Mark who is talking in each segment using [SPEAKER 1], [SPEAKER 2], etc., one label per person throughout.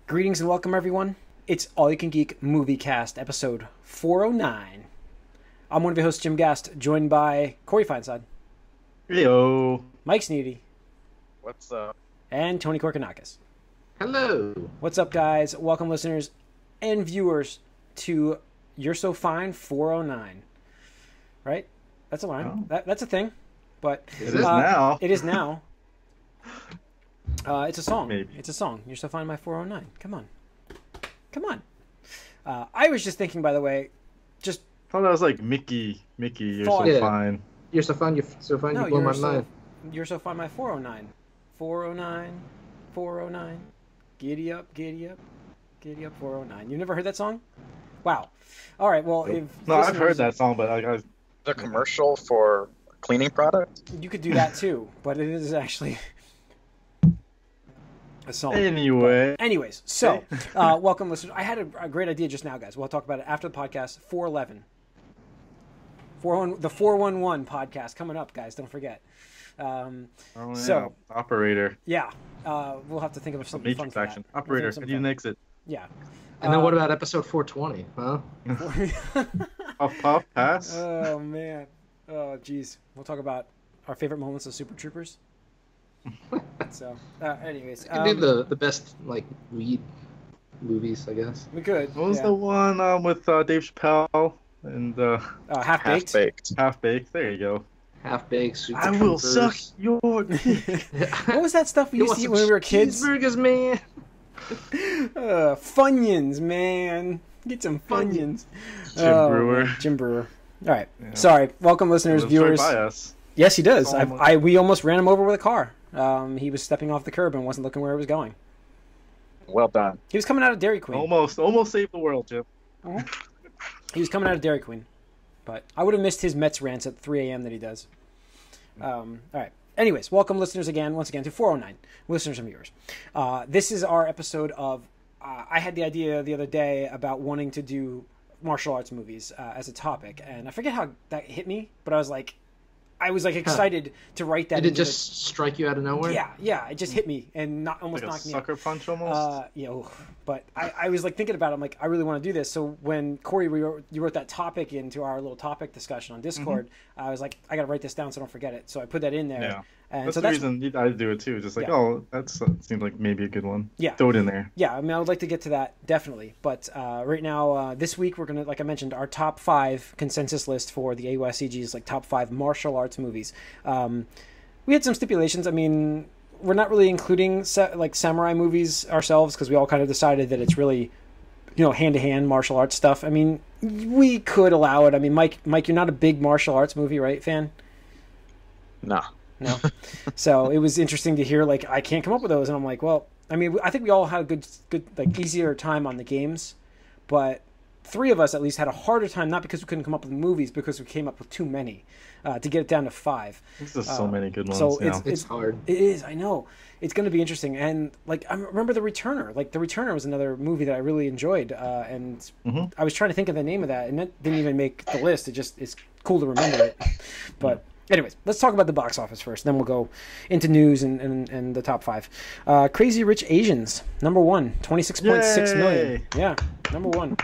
[SPEAKER 1] Greetings and welcome, everyone. It's All You Can Geek Moviecast, episode 409. I'm one of your hosts, Jim Gast, joined by Corey Feinsod.
[SPEAKER 2] Hello.
[SPEAKER 1] Mike Sneedy.
[SPEAKER 3] What's up?
[SPEAKER 1] And Tony Korkanakis.
[SPEAKER 4] Hello.
[SPEAKER 1] What's up, guys? Welcome, listeners and viewers, to You're So Fine 409. Right? That's a line.
[SPEAKER 2] Oh.
[SPEAKER 1] That's a thing. But
[SPEAKER 2] It is now.
[SPEAKER 1] It is now. It's a song.
[SPEAKER 2] Maybe.
[SPEAKER 1] It's a song. You're So Fine by 409. Come on. Come on. I was just thinking, by the way, just...
[SPEAKER 2] I thought that was like Mickey, you're
[SPEAKER 1] Thought-
[SPEAKER 2] so
[SPEAKER 4] Yeah.
[SPEAKER 2] fine.
[SPEAKER 4] You're so fun. You're so fun.
[SPEAKER 1] No,
[SPEAKER 4] you blow my
[SPEAKER 1] you're
[SPEAKER 4] mind.
[SPEAKER 1] You're So Fine by 409. 409. 409. Giddy up, giddy up. Giddy up, 409. You never heard that song? Wow. All right, well, if...
[SPEAKER 2] No, I've
[SPEAKER 1] listeners-
[SPEAKER 2] heard that song, but I
[SPEAKER 3] The commercial for cleaning product?
[SPEAKER 1] You could do that, too, but it is actually... a song.
[SPEAKER 2] anyway.
[SPEAKER 1] Anyways, so, welcome, listeners. I had a great idea just now, guys. We'll talk about it after the podcast. 411. The 411 podcast coming up, guys. Don't forget.
[SPEAKER 2] Oh, yeah.
[SPEAKER 1] So,
[SPEAKER 2] Operator.
[SPEAKER 1] yeah. We'll have to think of something fun
[SPEAKER 2] Matrix
[SPEAKER 1] for
[SPEAKER 2] action.
[SPEAKER 1] that. We'll
[SPEAKER 2] Operator.
[SPEAKER 1] think of
[SPEAKER 2] How do you
[SPEAKER 1] something
[SPEAKER 2] nix it?
[SPEAKER 1] fun. Yeah.
[SPEAKER 4] And then what about episode 420? Huh?
[SPEAKER 2] Puff, pass.
[SPEAKER 1] Oh, man. Oh, geez. We'll talk about our favorite moments of Super Troopers. So, anyways.
[SPEAKER 4] You can do the best like weed movies, I guess.
[SPEAKER 1] We could.
[SPEAKER 2] What was
[SPEAKER 1] yeah.
[SPEAKER 2] the one with Dave Chappelle and
[SPEAKER 1] Half-Baked?
[SPEAKER 3] Half-baked.
[SPEAKER 2] Half Baked? There you go.
[SPEAKER 4] Half baked. Super
[SPEAKER 2] I will
[SPEAKER 4] Troopers.
[SPEAKER 2] suck your dick.
[SPEAKER 1] What was that stuff we
[SPEAKER 4] You
[SPEAKER 1] used
[SPEAKER 4] want
[SPEAKER 1] to eat
[SPEAKER 4] some
[SPEAKER 1] when we were kids?
[SPEAKER 4] Cheeseburgers, man.
[SPEAKER 1] Funyuns, man. Get some Funyuns.
[SPEAKER 2] Jim Brewer.
[SPEAKER 1] Man. Jim Brewer. All right.
[SPEAKER 2] Yeah.
[SPEAKER 1] Sorry. Welcome, listeners,
[SPEAKER 2] Lives right
[SPEAKER 1] viewers.
[SPEAKER 2] by us.
[SPEAKER 1] Yes, he does.
[SPEAKER 2] Oh,
[SPEAKER 1] We almost ran him over with a car. He was stepping off the curb and wasn't looking where he was going.
[SPEAKER 3] Well done.
[SPEAKER 1] He was coming out of Dairy Queen.
[SPEAKER 2] Almost saved the world, Jim.
[SPEAKER 1] He was coming out of Dairy Queen. But I would have missed his Mets rants at 3 a.m. that he does. All right. Anyways, welcome, listeners, once again, to 409, listeners and viewers. This is our episode of... I had the idea the other day about wanting to do martial arts movies as a topic, and I forget how that hit me, but I was like excited to write that.
[SPEAKER 4] Did it
[SPEAKER 1] into
[SPEAKER 4] just strike you out of nowhere?
[SPEAKER 1] Yeah, it just hit me and almost
[SPEAKER 2] Like a
[SPEAKER 1] knocked me
[SPEAKER 2] sucker punch almost.
[SPEAKER 1] but I was like thinking about it. I'm like, I really want to do this. So when Corey, you wrote that topic into our little topic discussion on Discord, I was like, I got to write this down so I don't forget it. So I put that in there.
[SPEAKER 2] Yeah.
[SPEAKER 1] And
[SPEAKER 2] That's
[SPEAKER 1] so
[SPEAKER 2] the reason I do it too. Just like,
[SPEAKER 1] Yeah.
[SPEAKER 2] oh, that seems like maybe a good one.
[SPEAKER 1] Yeah.
[SPEAKER 2] Throw it in there.
[SPEAKER 1] Yeah, I mean, I would like to get to that, definitely. But right now, this week, we're going to, like I mentioned, our top 5 consensus list for the AYCG's, like, top 5 martial arts movies. We had some stipulations. I mean, we're not really including, samurai movies ourselves, because we all kind of decided that it's really, hand-to-hand martial arts stuff. I mean, we could allow it. I mean, Mike, you're not a big martial arts movie, right, fan?
[SPEAKER 3] No.
[SPEAKER 1] No. So it was interesting to hear, like, I can't come up with those. And I'm like, well, I mean, I think we all had a good, like, easier time on the games. But 3 of us at least had a harder time, not because we couldn't come up with movies, because we came up with too many to get it down to 5.
[SPEAKER 2] There's just so many good ones.
[SPEAKER 1] So
[SPEAKER 4] It's hard.
[SPEAKER 1] It is, I know. It's going to be interesting. And, like, I remember The Returner. Like, The Returner was another movie that I really enjoyed. And I was trying to think of the name of that, and that didn't even make the list. It's cool to remember it. But... anyways, let's talk about the box office first. Then we'll go into news and the top 5. Crazy Rich Asians, number 1, 26.6 million. Yeah, number 1.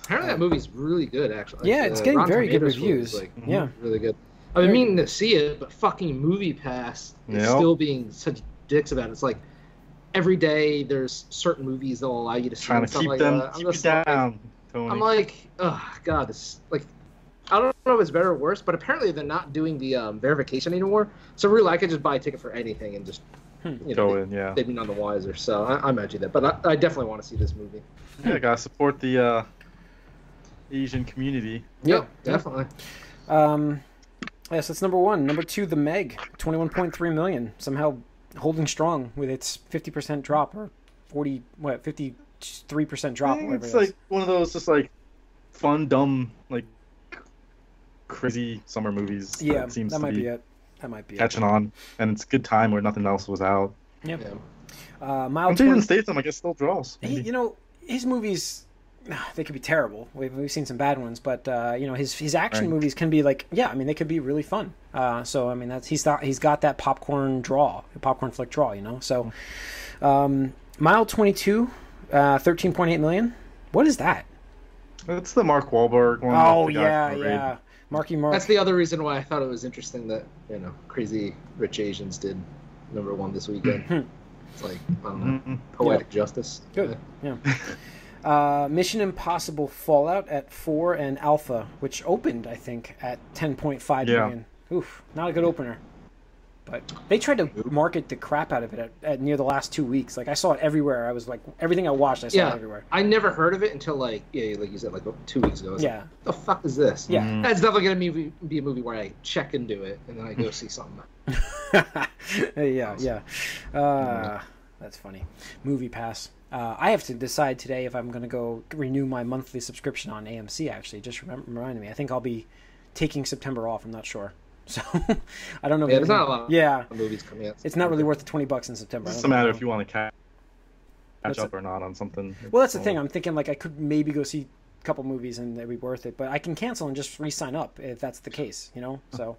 [SPEAKER 4] Apparently that movie's really good, actually.
[SPEAKER 1] Yeah, it's getting
[SPEAKER 4] Rotten
[SPEAKER 1] very good
[SPEAKER 4] Tomatoes
[SPEAKER 1] reviews.
[SPEAKER 4] was,
[SPEAKER 1] Yeah.
[SPEAKER 4] really good. I've been meaning to see it, but fucking MoviePass is still being such dicks about it. It's like every day there's certain movies that'll allow you to see
[SPEAKER 2] Trying
[SPEAKER 4] and
[SPEAKER 2] to
[SPEAKER 4] stuff
[SPEAKER 2] keep
[SPEAKER 4] like
[SPEAKER 2] them
[SPEAKER 4] that.
[SPEAKER 2] keep it down, Tony.
[SPEAKER 4] I'm like, oh god, this like. I don't know if it's better or worse, but apparently they're not doing the verification anymore. So really, I could just buy a ticket for anything and just
[SPEAKER 2] Go in, yeah.
[SPEAKER 4] they'd be none the wiser. So I might do that, but I definitely want to see this movie.
[SPEAKER 2] Yeah, gotta support the Asian community.
[SPEAKER 4] Yeah, definitely.
[SPEAKER 1] Yes, that's number 1. Number 2, The Meg, 21.3 million. Somehow holding strong with its 50% drop or 53% drop.
[SPEAKER 2] I think
[SPEAKER 1] Whatever
[SPEAKER 2] it's
[SPEAKER 1] it is.
[SPEAKER 2] like one of those just like fun, dumb, like crazy summer movies.
[SPEAKER 1] Yeah,
[SPEAKER 2] seems
[SPEAKER 1] that
[SPEAKER 2] to
[SPEAKER 1] might
[SPEAKER 2] be
[SPEAKER 1] be it. That might be
[SPEAKER 2] catching on, and it's a good time where nothing else was out.
[SPEAKER 1] Yep.
[SPEAKER 4] Yeah.
[SPEAKER 1] Mild
[SPEAKER 2] Until you didn't state them, I guess still draws.
[SPEAKER 1] He, his movies they could be terrible. We've seen some bad ones, but you know, his action movies can be like, yeah, I mean, they could be really fun. So I mean, he's got that popcorn flick draw, you know. So Mile 22, 13.8 million. What is that?
[SPEAKER 2] It's the Mark Wahlberg one.
[SPEAKER 1] Oh yeah. Marky Mark.
[SPEAKER 4] That's the other reason why I thought it was interesting that, you know, Crazy Rich Asians did #1 this weekend. It's like, I don't know, poetic justice.
[SPEAKER 1] Good. Yeah. Mission Impossible Fallout at 4 and Alpha, which opened, I think, at 10.5 million. Oof, not a good opener. But they tried to market the crap out of it at near the last 2 weeks. Like, I saw it everywhere. I was like, everything I watched, I saw it everywhere.
[SPEAKER 4] I never heard of it until, like you said, like 2 weeks ago. I was like, what the fuck is this?
[SPEAKER 1] Yeah.
[SPEAKER 4] That's definitely going to be a movie where I check into it and then I go see something.
[SPEAKER 1] That's funny. Movie Pass. I have to decide today if I'm going to go renew my monthly subscription on AMC, actually. Just reminded me. I think I'll be taking September off. I'm not sure. So, I don't know.
[SPEAKER 4] Yeah, there's not a lot of movies coming out.
[SPEAKER 1] It's not really worth the $20 in September.
[SPEAKER 2] It doesn't matter if you want to catch up or not on something.
[SPEAKER 1] Well, that's the thing. I'm thinking, like, I could maybe go see a couple movies and it'd be worth it. But I can cancel and just re-sign up if that's the case, you know? So,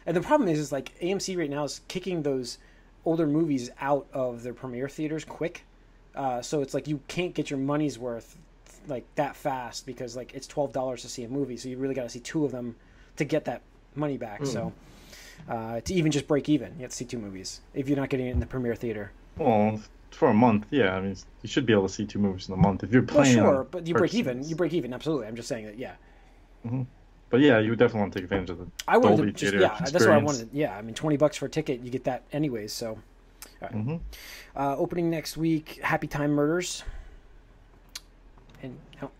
[SPEAKER 1] and the problem is like, AMC right now is kicking those older movies out of their premiere theaters quick. So it's like you can't get your money's worth like that fast because like it's $12 to see a movie, so you really got to see 2 of them to get that money back. So to even just break even, you have to see 2 movies if you're not getting it in the premiere theater.
[SPEAKER 2] Well, for a month, yeah. I mean, you should be able to see 2 movies in a month if you're playing.
[SPEAKER 1] Well, sure, but you break even. You break even, absolutely. I'm just saying that, yeah.
[SPEAKER 2] But yeah, you would definitely want to take advantage of the
[SPEAKER 1] I wanted
[SPEAKER 2] Dolby
[SPEAKER 1] to just,
[SPEAKER 2] Theater experience.
[SPEAKER 1] that's what I wanted. Yeah, I mean, $20 for a ticket, you get that anyways. So, all right. Opening next week, Happy Time Murders. And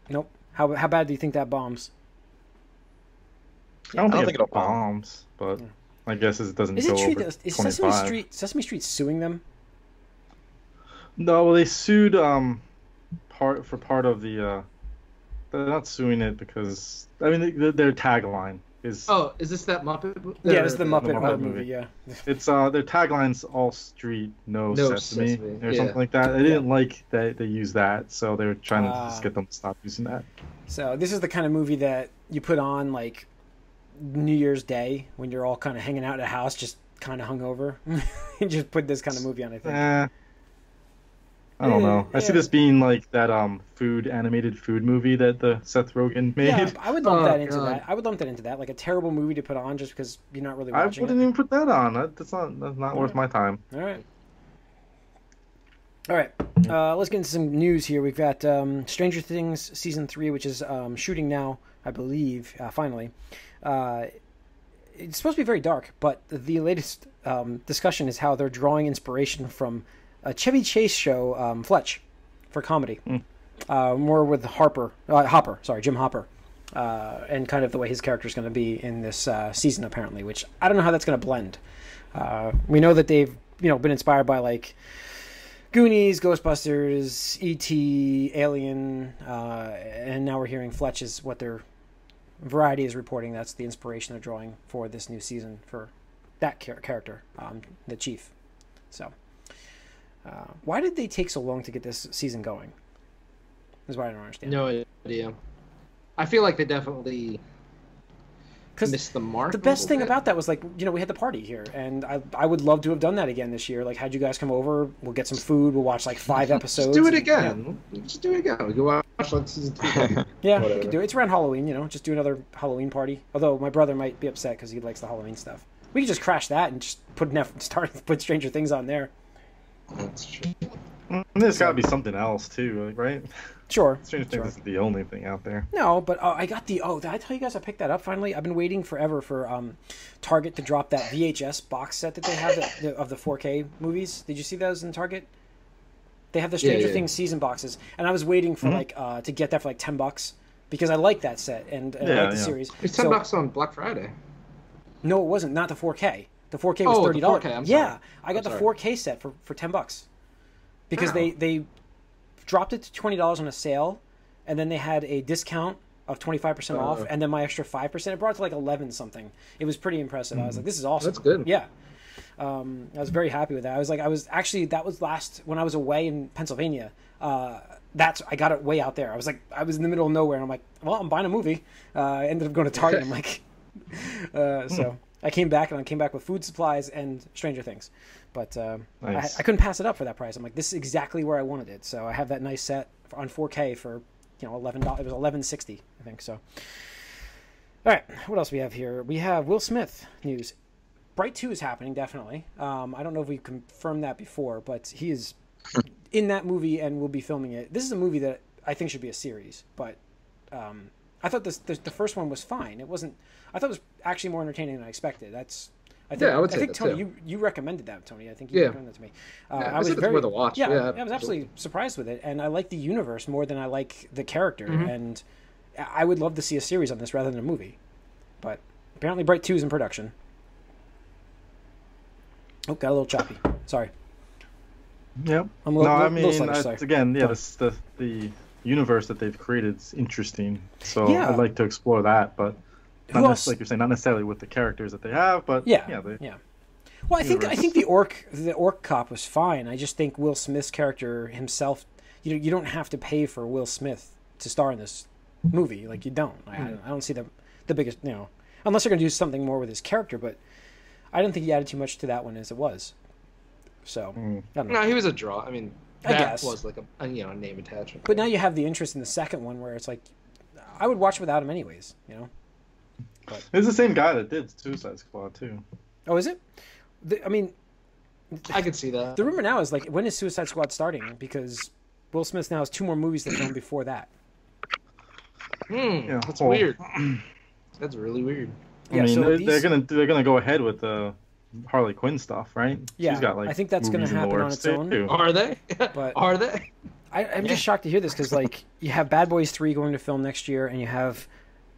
[SPEAKER 1] nope. How bad do you think that bombs?
[SPEAKER 2] I don't think it bombs, but my guess is it doesn't go over 25.
[SPEAKER 1] Is Sesame Street suing them?
[SPEAKER 2] No, well, they sued part of the. They're not suing it because I mean their tagline is.
[SPEAKER 4] Oh, is this that Muppet?
[SPEAKER 1] Yeah, it's the Muppet movie. Yeah.
[SPEAKER 2] It's their tagline's all street, no sesame, or something like that. They didn't like that they used that, so they were trying to just get them to stop using that.
[SPEAKER 1] So this is the kind of movie that you put on like New Year's Day when you're all kind of hanging out at a house, just kind of hungover. You just put this kind of movie on, I think.
[SPEAKER 2] I don't know. I see this being like that animated food movie that the Seth Rogen made.
[SPEAKER 1] Yeah, I would lump that into that. I would lump that into that, like a terrible movie to put on just because you're not really watching.
[SPEAKER 2] I wouldn't even put that on. That's not worth my time.
[SPEAKER 1] All right. Let's get into some news here. We've got Stranger Things season 3, which is shooting now, I believe. Finally, it's supposed to be very dark, but the latest discussion is how they're drawing inspiration from a Chevy Chase show, Fletch, for comedy. More with Jim Hopper, and kind of the way his character is going to be in this season, apparently, which I don't know how that's going to blend. We know that they've been inspired by like Goonies, Ghostbusters, E.T., Alien, and now we're hearing Fletch is what their Variety is reporting. That's the inspiration they're drawing for this new season for that character, the Chief. So. Why did they take so long to get this season going? Is what I don't understand.
[SPEAKER 4] No idea. I feel like they definitely missed the mark.
[SPEAKER 1] The best thing about that was like, we had the party here, and I would love to have done that again this year. Like, had you guys come over, we'll get some food, we'll watch like 5 episodes.
[SPEAKER 4] Just do it again. Just do it again. We can watch like season 2.
[SPEAKER 1] Yeah, we can do it. It's around Halloween, just do another Halloween party. Although my brother might be upset because he likes the Halloween stuff. We could just crash that and just put Stranger Things on there.
[SPEAKER 4] That's true.
[SPEAKER 2] There's got to be something else too, right?
[SPEAKER 1] Sure.
[SPEAKER 2] Stranger Things isn't the only thing out there.
[SPEAKER 1] No, but I got did I tell you guys I picked that up finally? I've been waiting forever for Target to drop that VHS box set that they have of the 4K movies. Did you see those in Target? They have the Stranger Things season boxes, and I was waiting for to get that for like $10 because I like that set and I like the series.
[SPEAKER 4] It's $10 on Black Friday.
[SPEAKER 1] No, it wasn't. Not the 4K. The 4K was $30.
[SPEAKER 4] The 4K, I'm sorry.
[SPEAKER 1] Yeah, I got the 4K set for $10 because they dropped it to $20 on a sale, and then they had a discount of 25% off, and then my extra 5%. It brought it to like 11 something. It was pretty impressive. I was like, this is awesome.
[SPEAKER 4] That's good.
[SPEAKER 1] Yeah. I was very happy with that. That was last when I was away in Pennsylvania. I got it way out there. I was in the middle of nowhere, and I'm like, well, I'm buying a movie. I ended up going to Target. I'm like, so I came back with food supplies and Stranger Things, but
[SPEAKER 2] Nice.
[SPEAKER 1] I couldn't pass it up for that price. I'm like, this is exactly where I wanted it. So I have that nice set on 4K for $11. It was $11.60, I think. So, all right, what else we have here? We have Will Smith news. Bright 2 is happening, definitely. I don't know if we confirmed that before, but he is in that movie and will be filming it. This is a movie that I think should be a series, but I thought the first one was fine. It wasn't. I thought it was actually more entertaining than I expected. I
[SPEAKER 4] would say
[SPEAKER 1] think
[SPEAKER 4] that
[SPEAKER 1] Tony,
[SPEAKER 4] too.
[SPEAKER 1] you recommended that, Tony. I think you recommended that to me.
[SPEAKER 4] I was very worth a watch.
[SPEAKER 1] Yeah, I was absolutely surprised with it, and I like the universe more than I like the character. And I would love to see a series on this rather than a movie. But apparently, Bright 2 is in production. Oh, got a little choppy. Sorry.
[SPEAKER 2] Yep.
[SPEAKER 1] I'm a little sluggish, sorry.
[SPEAKER 2] Again, the universe that they've created is interesting. So
[SPEAKER 1] Yeah.
[SPEAKER 2] I'd like to explore that, but
[SPEAKER 1] Who else?
[SPEAKER 2] like you're saying, not necessarily with the characters that they have, but
[SPEAKER 1] Yeah. Well, I think
[SPEAKER 2] universe.
[SPEAKER 1] the orc cop was fine. I just think Will Smith's character himself, you don't have to pay for Will Smith to star in this movie. Like, you don't. I don't see the biggest, unless they're going to do something more with his character, but I don't think he added too much to that one as it was. So, I don't know.
[SPEAKER 4] No, he was a draw. I mean,
[SPEAKER 1] I
[SPEAKER 4] that
[SPEAKER 1] guess.
[SPEAKER 4] was like a name attachment.
[SPEAKER 1] But now you have the interest in the second one where it's like, I would watch without him anyways, But,
[SPEAKER 2] it's the same guy that did Suicide Squad too.
[SPEAKER 1] oh, is it?
[SPEAKER 4] I could see that.
[SPEAKER 1] The rumor now is, like, when is Suicide Squad starting? Because Will Smith now has 2 more movies to film before that.
[SPEAKER 4] That's weird. That's really weird.
[SPEAKER 1] Yeah,
[SPEAKER 2] I mean,
[SPEAKER 1] so
[SPEAKER 2] they're gonna go ahead with the Harley Quinn stuff, right?
[SPEAKER 1] Yeah,
[SPEAKER 2] She's got, like,
[SPEAKER 1] I think that's gonna
[SPEAKER 2] movies in the
[SPEAKER 1] happen on
[SPEAKER 2] works,
[SPEAKER 1] its own.
[SPEAKER 2] too.
[SPEAKER 4] Are they?
[SPEAKER 1] But-
[SPEAKER 4] Are they?
[SPEAKER 1] I'm just shocked to hear this because, like, you have Bad Boys 3 going to film next year, and you have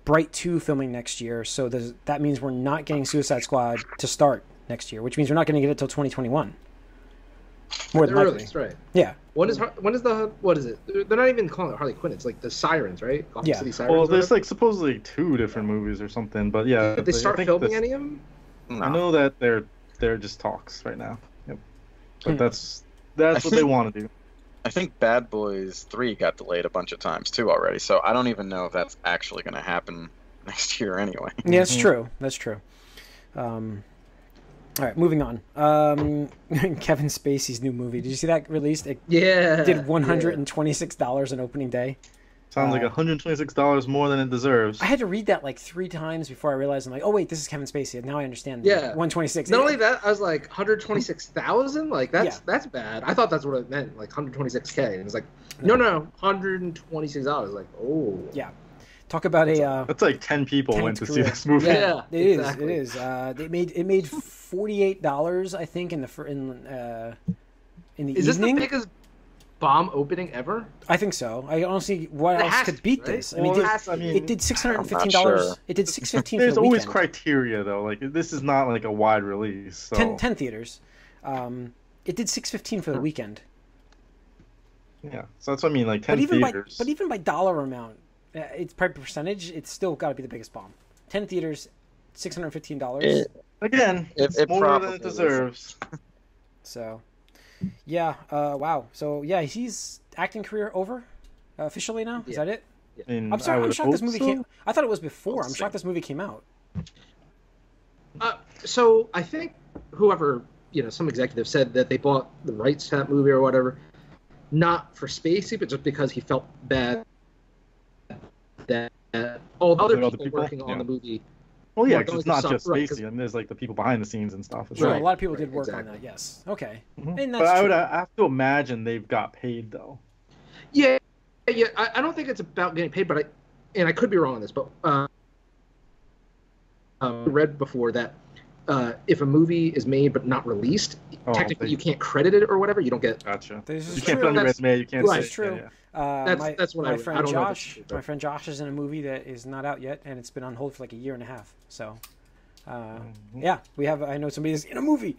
[SPEAKER 1] Bright 2 filming next year. So that means we're not getting Suicide Squad to start next year, which means we're not going to get it till 2021. More than likely.
[SPEAKER 4] That's right.
[SPEAKER 1] Yeah.
[SPEAKER 4] When is the what is it? They're not even calling it Harley Quinn. It's like the Sirens, right? Gotham
[SPEAKER 1] Yeah.
[SPEAKER 4] City Sirens.
[SPEAKER 2] Well, there's like supposedly 2 different movies or something, but yeah.
[SPEAKER 4] Did they start
[SPEAKER 2] I think
[SPEAKER 4] filming any of them?
[SPEAKER 3] No.
[SPEAKER 2] I know that they're just talks right now. Yep. But that's
[SPEAKER 3] I
[SPEAKER 2] what they
[SPEAKER 3] think-
[SPEAKER 2] want to do.
[SPEAKER 3] I think Bad Boys 3 got delayed a bunch of times too already, so I don't even know if that's actually going to happen next year anyway.
[SPEAKER 1] Yeah, that's true. That's true. All right, moving on. Kevin Spacey's new movie. Did you see that released? It
[SPEAKER 4] Yeah.
[SPEAKER 1] did $126 on opening day.
[SPEAKER 2] Sounds like $126 more than it deserves.
[SPEAKER 1] I had to read that like 3 times before I realized, I'm like, oh wait, this is Kevin Spacey. Now I understand.
[SPEAKER 4] Yeah.
[SPEAKER 1] 126.
[SPEAKER 4] Not only that, I was like 126,000. Like
[SPEAKER 1] Yeah.
[SPEAKER 4] that's bad. I thought that's what it meant, like 126K. And it's like no, $126. Like
[SPEAKER 1] Yeah. Talk about a.
[SPEAKER 2] That's like 10 people
[SPEAKER 1] Tenant
[SPEAKER 2] went to see
[SPEAKER 1] career.
[SPEAKER 2] this movie.
[SPEAKER 4] Yeah.
[SPEAKER 1] It is.
[SPEAKER 4] exactly.
[SPEAKER 1] It is. It made $48, I think, in the
[SPEAKER 4] Is this the
[SPEAKER 1] evening.
[SPEAKER 4] biggest bomb opening ever?
[SPEAKER 1] I think so. I don't see what
[SPEAKER 4] It
[SPEAKER 1] else
[SPEAKER 4] has
[SPEAKER 1] could
[SPEAKER 4] to,
[SPEAKER 1] beat
[SPEAKER 4] right?
[SPEAKER 1] this.
[SPEAKER 2] Well,
[SPEAKER 1] it did $615.
[SPEAKER 3] I'm not sure.
[SPEAKER 1] It did $615 for
[SPEAKER 2] There's
[SPEAKER 1] the
[SPEAKER 2] always
[SPEAKER 1] weekend.
[SPEAKER 2] criteria though. Like this is not like a wide release. So
[SPEAKER 1] 10 theaters. It did $615 for the weekend.
[SPEAKER 2] yeah, so that's what I mean. Like 10
[SPEAKER 1] But even
[SPEAKER 2] theaters.
[SPEAKER 1] by dollar amount, it's by percentage. It's still got to be the biggest bomb. 10 theaters, $615.
[SPEAKER 2] Again, it's
[SPEAKER 3] it
[SPEAKER 2] more than
[SPEAKER 3] probably
[SPEAKER 2] it deserves.
[SPEAKER 1] So, yeah. Wow. So yeah, he's acting career over officially now. Is
[SPEAKER 4] Yeah.
[SPEAKER 1] that it?
[SPEAKER 2] I mean,
[SPEAKER 1] I'm sorry.
[SPEAKER 2] I
[SPEAKER 1] I'm
[SPEAKER 2] would
[SPEAKER 1] shocked this
[SPEAKER 2] hope
[SPEAKER 1] movie
[SPEAKER 2] so.
[SPEAKER 1] came. I thought it was before. I'm
[SPEAKER 3] Let's
[SPEAKER 1] shocked
[SPEAKER 3] see.
[SPEAKER 1] this movie came out.
[SPEAKER 4] So I think whoever, some executive said that they bought the rights to that movie or whatever, not for Spacey, but just because he felt bad that all the other
[SPEAKER 2] Other
[SPEAKER 4] people,
[SPEAKER 2] people?
[SPEAKER 4] working on
[SPEAKER 2] Yeah.
[SPEAKER 4] the movie.
[SPEAKER 2] Well, yeah,
[SPEAKER 4] Well,
[SPEAKER 2] 'cause it's
[SPEAKER 4] going
[SPEAKER 2] not
[SPEAKER 4] to
[SPEAKER 2] just
[SPEAKER 4] some- right,
[SPEAKER 2] Spacey. I mean, there's like the people behind the scenes and stuff. As
[SPEAKER 1] Sure,
[SPEAKER 2] well.
[SPEAKER 1] a lot of people
[SPEAKER 4] Right,
[SPEAKER 1] did work on
[SPEAKER 4] exactly.
[SPEAKER 1] that. Yes. Okay.
[SPEAKER 2] Mhm.
[SPEAKER 1] And
[SPEAKER 2] But
[SPEAKER 1] that's
[SPEAKER 2] I would
[SPEAKER 1] true.
[SPEAKER 2] have to imagine they've got paid though.
[SPEAKER 4] Yeah. I don't think it's about getting paid, but I could be wrong on this, but I read before that if a movie is made but not released,
[SPEAKER 2] Oh,
[SPEAKER 4] technically you can't credit it or whatever. You don't get.
[SPEAKER 2] Gotcha.
[SPEAKER 1] This is
[SPEAKER 2] You can't
[SPEAKER 1] true.
[SPEAKER 2] put it on your
[SPEAKER 4] That's-
[SPEAKER 2] resume. You can't
[SPEAKER 4] right.
[SPEAKER 2] say
[SPEAKER 1] It's true.
[SPEAKER 2] Yeah, yeah.
[SPEAKER 4] That's what I
[SPEAKER 1] my
[SPEAKER 4] read.
[SPEAKER 1] friend
[SPEAKER 4] I don't know if it's
[SPEAKER 1] Josh.
[SPEAKER 4] true, but-
[SPEAKER 1] My friend Josh is in a movie that is not out yet, and it's been on hold for like a year and a half. So, yeah, we have. I know somebody that's in a movie.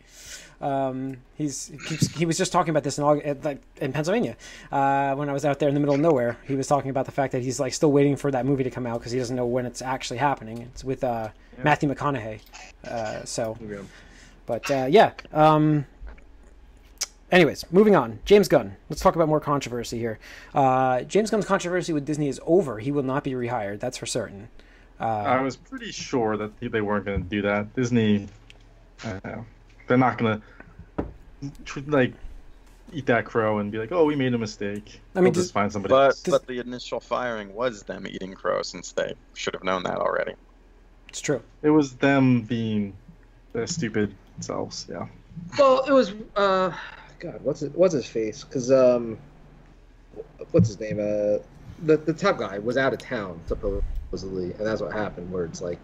[SPEAKER 1] He was just talking about this in Pennsylvania when I was out there in the middle of nowhere. He was talking about the fact that he's like still waiting for that movie to come out because he doesn't know when it's actually happening. It's with Matthew McConaughey. But yeah. Anyways, moving on. James Gunn. Let's talk about more controversy here. James Gunn's controversy with Disney is over. He will not be rehired. That's for certain.
[SPEAKER 2] I was pretty sure that they weren't going to do that. Disney, they're not going to like eat that crow and be like, "Oh, we made a mistake."
[SPEAKER 1] I mean,
[SPEAKER 2] we'll just find somebody else.
[SPEAKER 3] But the initial firing was them eating crow, since they should have known that already.
[SPEAKER 1] It's true.
[SPEAKER 2] It was them being their stupid selves. Yeah.
[SPEAKER 4] Well, it was God, what's his face? Because what's his name? The top guy was out of town supposedly, and that's what happened. Where it's like,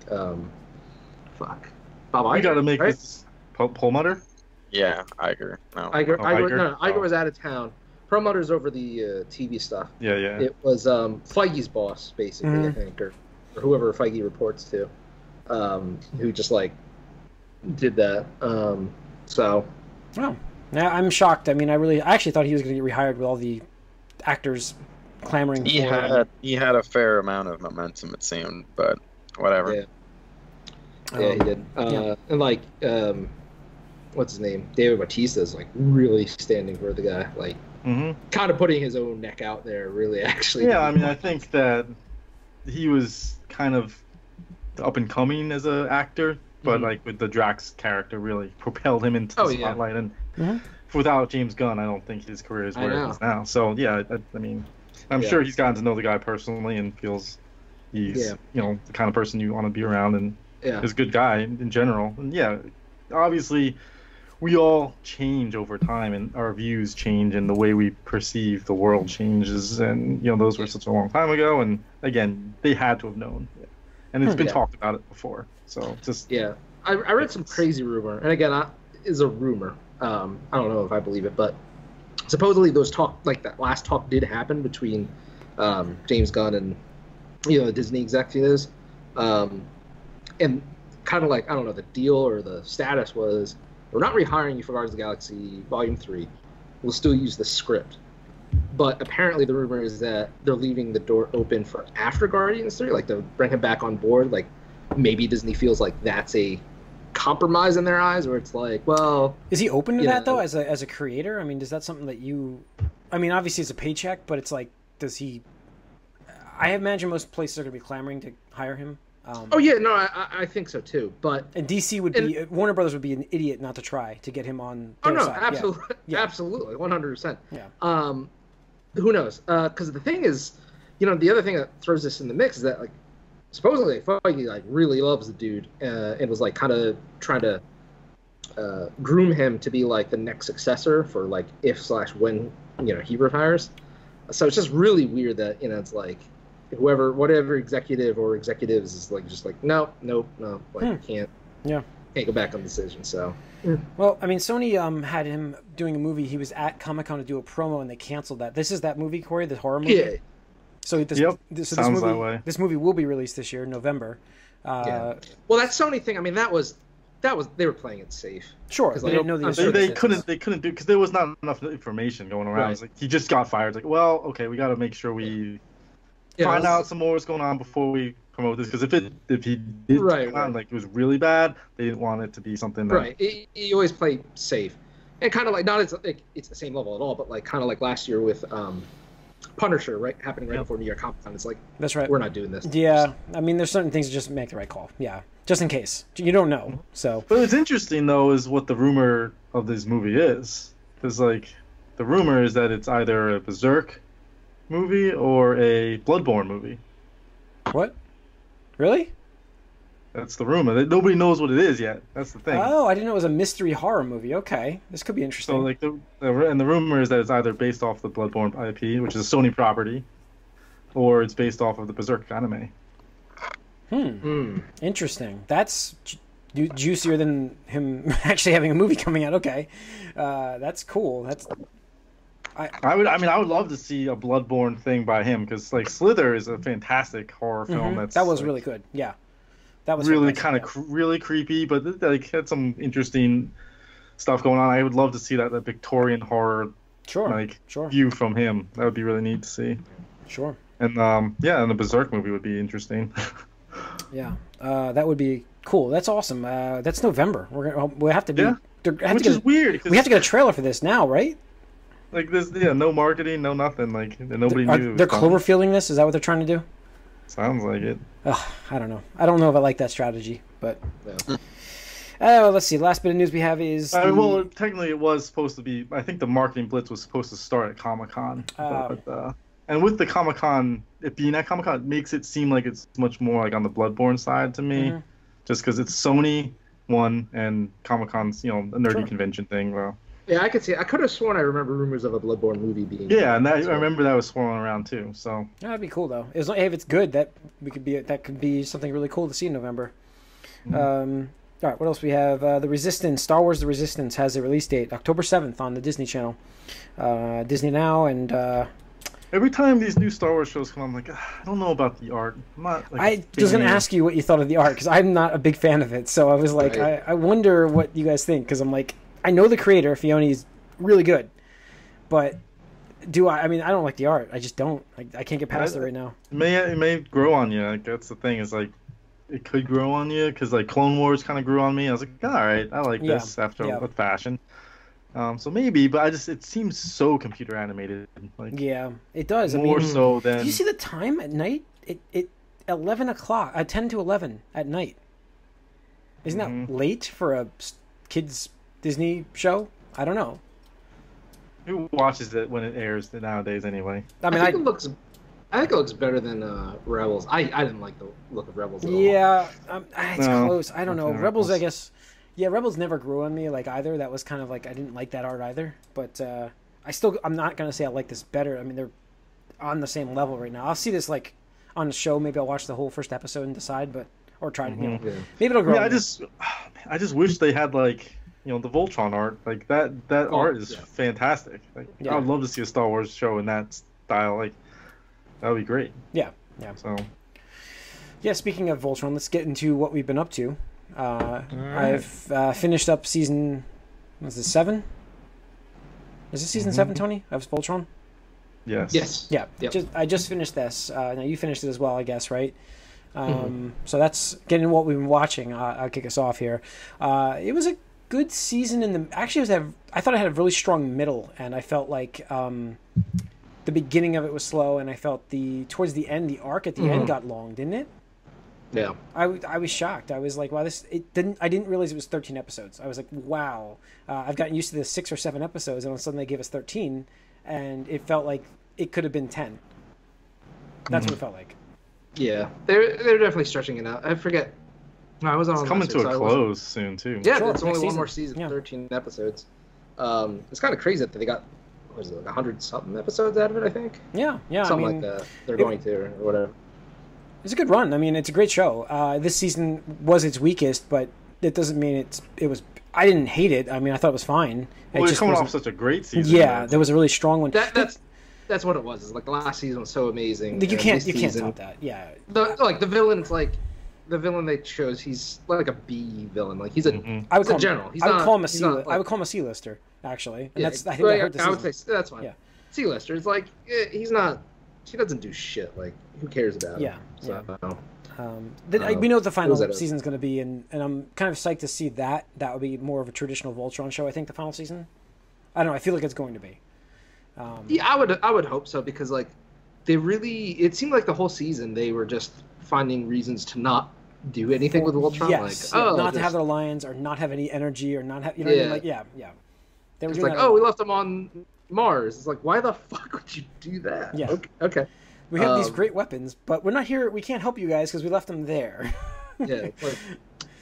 [SPEAKER 4] fuck, Bob Iger.
[SPEAKER 2] We got to make
[SPEAKER 4] right?
[SPEAKER 2] this Perlmutter.
[SPEAKER 3] Yeah, Iger. No.
[SPEAKER 4] Iger was out of town. Perlmutter's over the TV stuff.
[SPEAKER 2] Yeah.
[SPEAKER 4] It was Feige's boss, basically, I think, or whoever Feige reports to, who just like did that. So.
[SPEAKER 1] Oh. Yeah, I'm shocked. I mean, I actually thought he was going to get rehired with all the actors clamoring for him.
[SPEAKER 3] He had a fair amount of momentum, it seemed, but whatever.
[SPEAKER 4] Yeah, he did. And like, what's his name? David Bautista is like really standing for the guy, like kind of putting his own neck out there. Really, actually.
[SPEAKER 2] Yeah, I mean, I think that he was kind of up and coming as an actor. But like with the Drax character, really propelled him into the spotlight, and without James Gunn, I don't think his career is where it is now. So yeah, I mean, I'm sure he's gotten to know the guy personally and feels he's the kind of person you want to be around, and is a good guy in general. And yeah, obviously, we all change over time, and our views change, and the way we perceive the world changes. And those were such a long time ago, and again, they had to have known, and it's been talked about it before. So just
[SPEAKER 4] I read some crazy rumor, and again, is a rumor. I don't know if I believe it, but supposedly that last talk did happen between James Gunn and the Disney executives, and kind of like, I don't know, the deal or the status was, we're not rehiring you for Guardians of the Galaxy Volume 3. We'll still use the script. But apparently the rumor is that they're leaving the door open for after Guardians 3, like to bring him back on board. Like maybe Disney feels like that's a compromise in their eyes, where it's like, well,
[SPEAKER 1] is he open to that though as a creator? I mean, is that something that I mean, obviously it's a paycheck, but it's like, does he? I imagine most places are going to be clamoring to hire him.
[SPEAKER 4] I think so too. But
[SPEAKER 1] and DC would be Warner Brothers would be an idiot not to try to get him on their side.
[SPEAKER 4] Absolutely, 100%.
[SPEAKER 1] Yeah.
[SPEAKER 4] Who knows? Because the thing is, the other thing that throws this in the mix is that like supposedly Feige like really loves the dude and was like kind of trying to groom him to be like the next successor for like if/when he retires. So it's just really weird that it's like whatever executive or executives is like just like no, like can't go back on the decision. So
[SPEAKER 1] well, I mean, Sony had him doing a movie. He was at Comic-Con to do a promo, and they canceled that. This is that movie, Corey, the horror movie.
[SPEAKER 2] Yeah.
[SPEAKER 1] So this movie will be released this year in November.
[SPEAKER 4] Well, that Sony thing. I mean, that was they were playing it safe.
[SPEAKER 1] Sure,
[SPEAKER 4] like,
[SPEAKER 1] they didn't know the
[SPEAKER 2] they couldn't do because there was not enough information going around. Right. It was like he just got fired. It's like, well, okay, we got to make sure we find out some more what's going on before we promote this, because if he did come out like it was really bad, they didn't want it to be something that
[SPEAKER 4] he always played safe, and kind of like not it's the same level at all, but like kind of like last year with Punisher, happening before New York Comic Con. It's like,
[SPEAKER 1] that's right,
[SPEAKER 4] we're not doing this.
[SPEAKER 1] Yeah, I mean, there's certain things that just make the right call. Yeah, just in case you don't know. So,
[SPEAKER 2] but what's interesting though is what the rumor of this movie is, because like the rumor is that it's either a Berserk movie or a Bloodborne movie.
[SPEAKER 1] What? Really?
[SPEAKER 2] That's the rumor. Nobody knows what it is yet. That's the thing.
[SPEAKER 1] Oh, I didn't know it was a mystery horror movie. Okay, this could be interesting.
[SPEAKER 2] So like the rumor is that it's either based off the Bloodborne IP, which is a Sony property, or it's based off of the Berserk anime.
[SPEAKER 1] Interesting. That's juicier than him actually having a movie coming out. Okay, that's cool. I
[SPEAKER 2] would love to see a Bloodborne thing by him, because like Slither is a fantastic horror film.
[SPEAKER 1] That was really good. Yeah, that was
[SPEAKER 2] really kind of really creepy, but like had some interesting stuff going on. I would love to see that Victorian horror view from him. That would be really neat to see.
[SPEAKER 1] Sure.
[SPEAKER 2] And and the Berserk movie would be interesting.
[SPEAKER 1] Yeah, that would be cool. That's awesome. That's November. We'll have to be
[SPEAKER 2] which is weird.
[SPEAKER 1] We have to get a trailer for this now, right?
[SPEAKER 2] Like this, no marketing, no nothing. Like nobody knew.
[SPEAKER 1] They're Cloverfielding this. Is that what they're trying to do?
[SPEAKER 2] Sounds like it.
[SPEAKER 1] I don't know. I don't know if I like that strategy, but. Yeah. Let's see. Last bit of news we have is.
[SPEAKER 2] Well, technically, it was supposed to be. I think the marketing blitz was supposed to start at Comic-Con. And with the Comic-Con, it being at Comic-Con, it makes it seem like it's much more like on the Bloodborne side to me, just because it's Sony one and Comic-Con's a nerdy convention thing. Well.
[SPEAKER 4] Yeah, I could see. I could have sworn I remember rumors of a Bloodborne movie being.
[SPEAKER 2] Yeah, and I remember that was swirling around too. So
[SPEAKER 1] that'd be cool though. If it's good, that could be something really cool to see in November. All right, what else we have? The Resistance, Star Wars: The Resistance has a release date, October 7th on the Disney Channel, Disney Now, and.
[SPEAKER 2] Every time these new Star Wars shows come, I'm like, I don't know about the art. I'm not.
[SPEAKER 1] I was going to ask you what you thought of the art because I'm not a big fan of it. So I was like, right. I wonder what you guys think because I'm like. I know the creator, Fione's really good, but I mean, I don't like the art. I just don't. I can't get past it right now.
[SPEAKER 2] It may grow on you. Like, that's the thing. Is like, it could grow on you because like Clone Wars kind of grew on me. I was like, all right, I like this after a fashion. So maybe, but it seems so computer animated. Like,
[SPEAKER 1] yeah, it does.
[SPEAKER 2] More so than.
[SPEAKER 1] Do you see the time at night? It 11 o'clock, 10 to 11 at night. Isn't that late for a kids? Disney show? I don't know.
[SPEAKER 2] Who watches it when it airs nowadays anyway?
[SPEAKER 4] I think it looks better than Rebels. I didn't like the look of Rebels at all.
[SPEAKER 1] Yeah, it's close. I don't know. Rebels, I guess. Yeah, Rebels never grew on me like either. That was kind of like I didn't like that art either. But I'm not gonna say I like this better. I mean, they're on the same level right now. I'll see this like on the show. Maybe I'll watch the whole first episode and decide. Or try to maybe it'll grow.
[SPEAKER 2] Yeah, I just wish they had like. The Voltron art, like that art is fantastic. Like, I would love to see a Star Wars show in that style. Like, that would be great.
[SPEAKER 1] Yeah.
[SPEAKER 2] So,
[SPEAKER 1] speaking of Voltron, let's get into what we've been up to. I've finished up season. Was it 7? Is it season 7, Tony? Of Voltron?
[SPEAKER 2] Yes.
[SPEAKER 1] Yeah. Yep. I just finished this. Now you finished it as well, I guess, right? So that's getting what we've been watching. I'll kick us off here. It was a good season I thought it had a really strong middle, and I felt like the beginning of it was slow, and I felt towards the end, the arc at the end got long, didn't it?
[SPEAKER 4] Yeah.
[SPEAKER 1] I was shocked. I was like, wow, I didn't realize it was 13 episodes. I was like, wow. I've gotten used to the 6 or 7 episodes, and all of a sudden they gave us 13, and it felt like it could have been 10. That's what it felt like.
[SPEAKER 4] Yeah. They're definitely stretching it out. I forget. No, I was on.
[SPEAKER 2] It's coming to a close soon too.
[SPEAKER 4] Yeah, it's only one more season, 13 episodes. It's kind of crazy that they got 100 something episodes out of it. I think.
[SPEAKER 1] Yeah.
[SPEAKER 4] Something like that. They're going to or whatever.
[SPEAKER 1] It's a good run. I mean, it's a great show. This season was its weakest, but it doesn't mean it was. I didn't hate it. I mean, I thought it was fine.
[SPEAKER 2] It's coming off such a great season.
[SPEAKER 1] Yeah, there was a really strong one.
[SPEAKER 4] That's what it was. It's like the last season was so amazing.
[SPEAKER 1] You can't top that. Yeah.
[SPEAKER 4] The villain's like. The villain they chose, he's like a B villain. Like he's a general.
[SPEAKER 1] I would call him a C-lister, actually. And I think that hurt the season.
[SPEAKER 4] I would say that's fine. Yeah. C-lister. It's like he's not. He doesn't do shit. Like who cares about him?
[SPEAKER 1] Yeah.
[SPEAKER 4] So,
[SPEAKER 1] we know what the final season's going to be, and I'm kind of psyched to see that. That would be more of a traditional Voltron show. I think the final season. I don't know. I feel like it's going to be.
[SPEAKER 4] Yeah, I would hope so because like they really. It seemed like the whole season they were just finding reasons to not do anything with Voltron.
[SPEAKER 1] Yes, not to have their alliance or not have any energy or not have, what I mean? Like, yeah.
[SPEAKER 4] They were it's like, we left them on Mars. It's like, why the fuck would you do that?
[SPEAKER 1] Yeah.
[SPEAKER 4] Okay.
[SPEAKER 1] We have these great weapons, but we're not here. We can't help you guys because we left them there.
[SPEAKER 4] Yeah.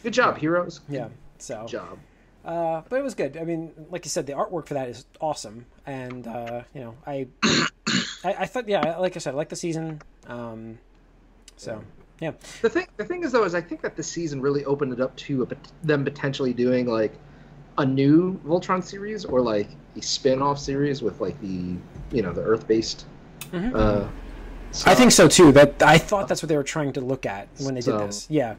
[SPEAKER 4] Good job, heroes.
[SPEAKER 1] Yeah. So.
[SPEAKER 4] Good job.
[SPEAKER 1] But it was good. I mean, like you said, the artwork for that is awesome, and I thought, like I said, I like the season. So. Yeah.
[SPEAKER 4] The thing is though I think that this season really opened it up to them potentially doing like a new Voltron series or like a spin-off series with like the Earth-based.
[SPEAKER 1] I think so too. I thought that's what they were trying to look at when they did this. Yeah.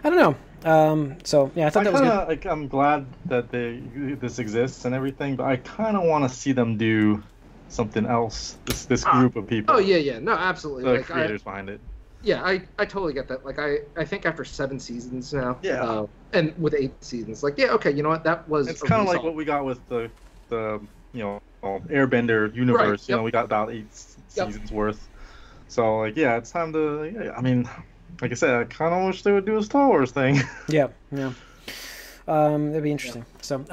[SPEAKER 1] I don't know. I thought that was good.
[SPEAKER 2] Like, I'm glad that this exists and everything, but I kind of want to see them do something else. This group of people.
[SPEAKER 4] Oh yeah, no, absolutely.
[SPEAKER 2] The creators behind it.
[SPEAKER 4] Yeah, I totally get that. Like, I think after 7 seasons now,
[SPEAKER 2] yeah,
[SPEAKER 4] and with 8 seasons, like, yeah, okay, you know what, that was.
[SPEAKER 2] It's kind of like what we got with the Airbender universe.
[SPEAKER 4] Right, yep.
[SPEAKER 2] You know, we got about 8 seasons worth. So like, yeah, it's time to. Yeah, I mean, like I said, I kind of wish they would do a Star Wars thing.
[SPEAKER 1] Yeah. That'd be interesting. So,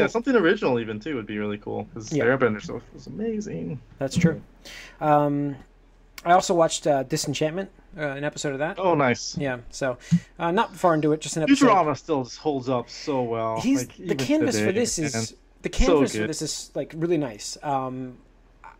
[SPEAKER 2] something original even too would be really cool because Airbender stuff was amazing.
[SPEAKER 1] That's true. I also watched Disenchantment, an episode of that.
[SPEAKER 2] Oh, nice.
[SPEAKER 1] Yeah, so not far into it, just an episode.
[SPEAKER 2] Futurama still holds up so well.
[SPEAKER 1] The canvas for this is like really nice.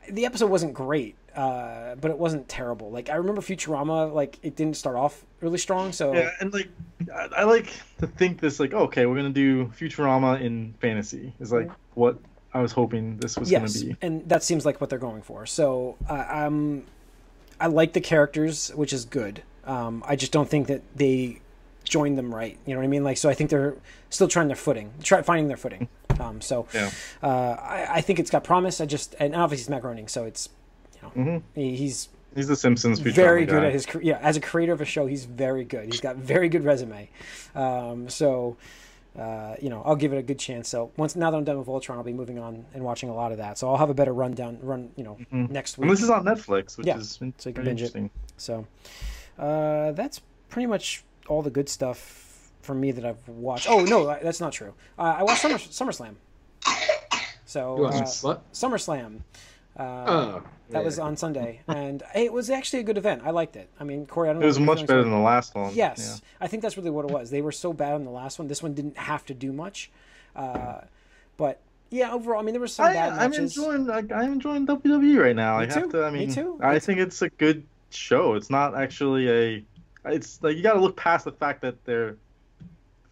[SPEAKER 1] The episode wasn't great, but it wasn't terrible. Like, I remember Futurama, like, it didn't start off really strong. So
[SPEAKER 2] yeah, and like I like to think this, like, okay, we're gonna do Futurama in fantasy is like what I was hoping this was gonna be.
[SPEAKER 1] And that seems like what they're going for. So I like the characters, which is good. I just don't think that they joined them right. You know what I mean? Like, so I think they're still finding their footing. I think it's got promise. And obviously he's Matt Groening, so it's, he's
[SPEAKER 2] the Simpsons Futurama
[SPEAKER 1] very good
[SPEAKER 2] guy.
[SPEAKER 1] at his as a creator of a show. He's very good. He's got very good resume. I'll give it a good chance. So now that I'm done with Voltron, I'll be moving on and watching a lot of that. So I'll have a better run next week.
[SPEAKER 2] And this is on Netflix, which is
[SPEAKER 1] so you can binge
[SPEAKER 2] interesting.
[SPEAKER 1] it. So that's pretty much all the good stuff for me that I've watched. Oh no, that's not true. I watched SummerSlam. So
[SPEAKER 4] what?
[SPEAKER 1] SummerSlam. That was on Sunday, and it was actually a good event. I liked it. I mean, Corey, I don't know.
[SPEAKER 2] It was much better than the last one.
[SPEAKER 1] Yes, yeah. I think that's really what it was. They were so bad in the last one. This one didn't have to do much, but yeah, overall, I mean, there were some bad matches.
[SPEAKER 2] I'm enjoying WWE right now.
[SPEAKER 1] Me too.
[SPEAKER 2] I think it's a good show. It's not actually it's like, you got to look past the fact that they're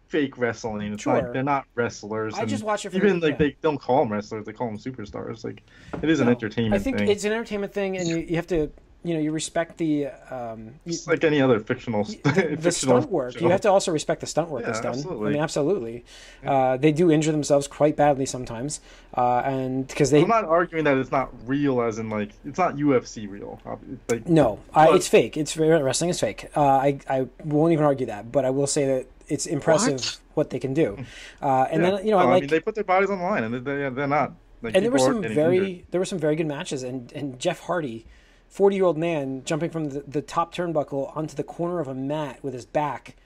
[SPEAKER 2] fake wrestling. It's like they're not wrestlers.
[SPEAKER 1] I just watch it for
[SPEAKER 2] they don't call them wrestlers; they call them superstars. Like, it is an entertainment thing.
[SPEAKER 1] I think it's an entertainment thing, and you have to, you respect the.
[SPEAKER 2] It's like any other fictional.
[SPEAKER 1] The stunt work. You have to also respect the stunt work that's done.
[SPEAKER 2] Absolutely.
[SPEAKER 1] I mean, absolutely. They do injure themselves quite badly sometimes, and because they.
[SPEAKER 2] I'm not arguing that it's not real, as in, like, it's not UFC real. Like,
[SPEAKER 1] no, it's fake. Wrestling is fake. I won't even argue that, but I will say that it's impressive what they can do. I mean, they put their bodies on the line, and they're not. Like, and there were some very good matches, and Jeff Hardy, 40-year-old man jumping from the top turnbuckle onto the corner of a mat with his back.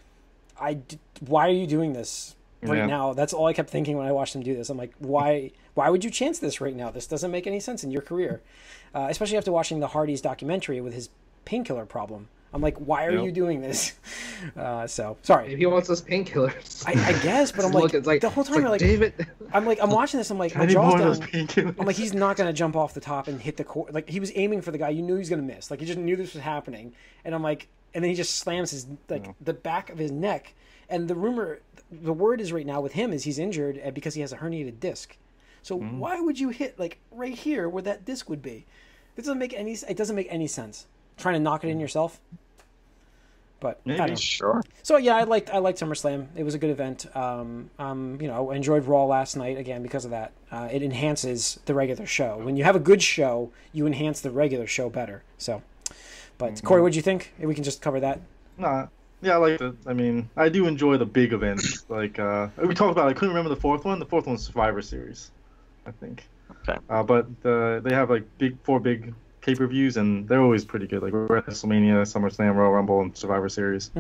[SPEAKER 1] Why are you doing this right now? That's all I kept thinking when I watched him do this. I'm like, why would you chance this right now? This doesn't make any sense in your career, especially after watching the Hardys documentary with his painkiller problem. I'm like, why are you doing this? So sorry.
[SPEAKER 4] Maybe he wants those painkillers.
[SPEAKER 1] I guess, but I'm like the whole time, like
[SPEAKER 4] David.
[SPEAKER 1] I'm watching this. I'm like, my jaw's down. I'm like, he's not gonna jump off the top and hit the core. Like, he was aiming for the guy. You knew he was gonna miss. Like, he just knew this was happening. And I'm like, and then he just slams his the back of his neck. And the word is right now with him is he's injured because he has a herniated disc. So why would you hit like right here where that disc would be? It doesn't make any sense. Trying to knock it in yourself. But
[SPEAKER 2] maybe.
[SPEAKER 1] I don't know.
[SPEAKER 3] Sure.
[SPEAKER 1] So yeah, I liked SummerSlam. It was a good event. I enjoyed Raw last night again because of that. It enhances the regular show. When you have a good show, you enhance the regular show better. So, but Corey, what'd you think? We can just cover that.
[SPEAKER 2] No, yeah, I like it. I mean, I do enjoy the big events. Like we talked about, I couldn't remember the fourth one. The fourth one's Survivor Series, I think.
[SPEAKER 3] Okay.
[SPEAKER 2] But they have like four big pay-per-views, and they're always pretty good. Like WrestleMania, SummerSlam, Royal Rumble, and Survivor Series.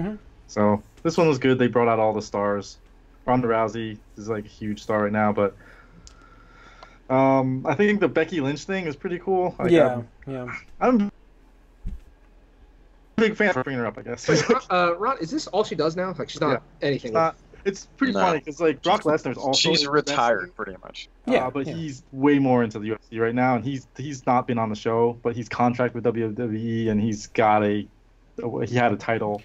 [SPEAKER 2] So this one was good. They brought out all the stars. Ronda Rousey is like a huge star right now, but I think the Becky Lynch thing is pretty cool. Like, I'm a big fan for bringing her up, I guess.
[SPEAKER 4] Wait, Ron, is this all she does now? Like, she's not anything.
[SPEAKER 2] It's pretty funny because, like, Brock Lesnar's also
[SPEAKER 3] retired pretty much.
[SPEAKER 2] But he's way more into the UFC right now, and he's not been on the show, but he's contracted with WWE, and he had a title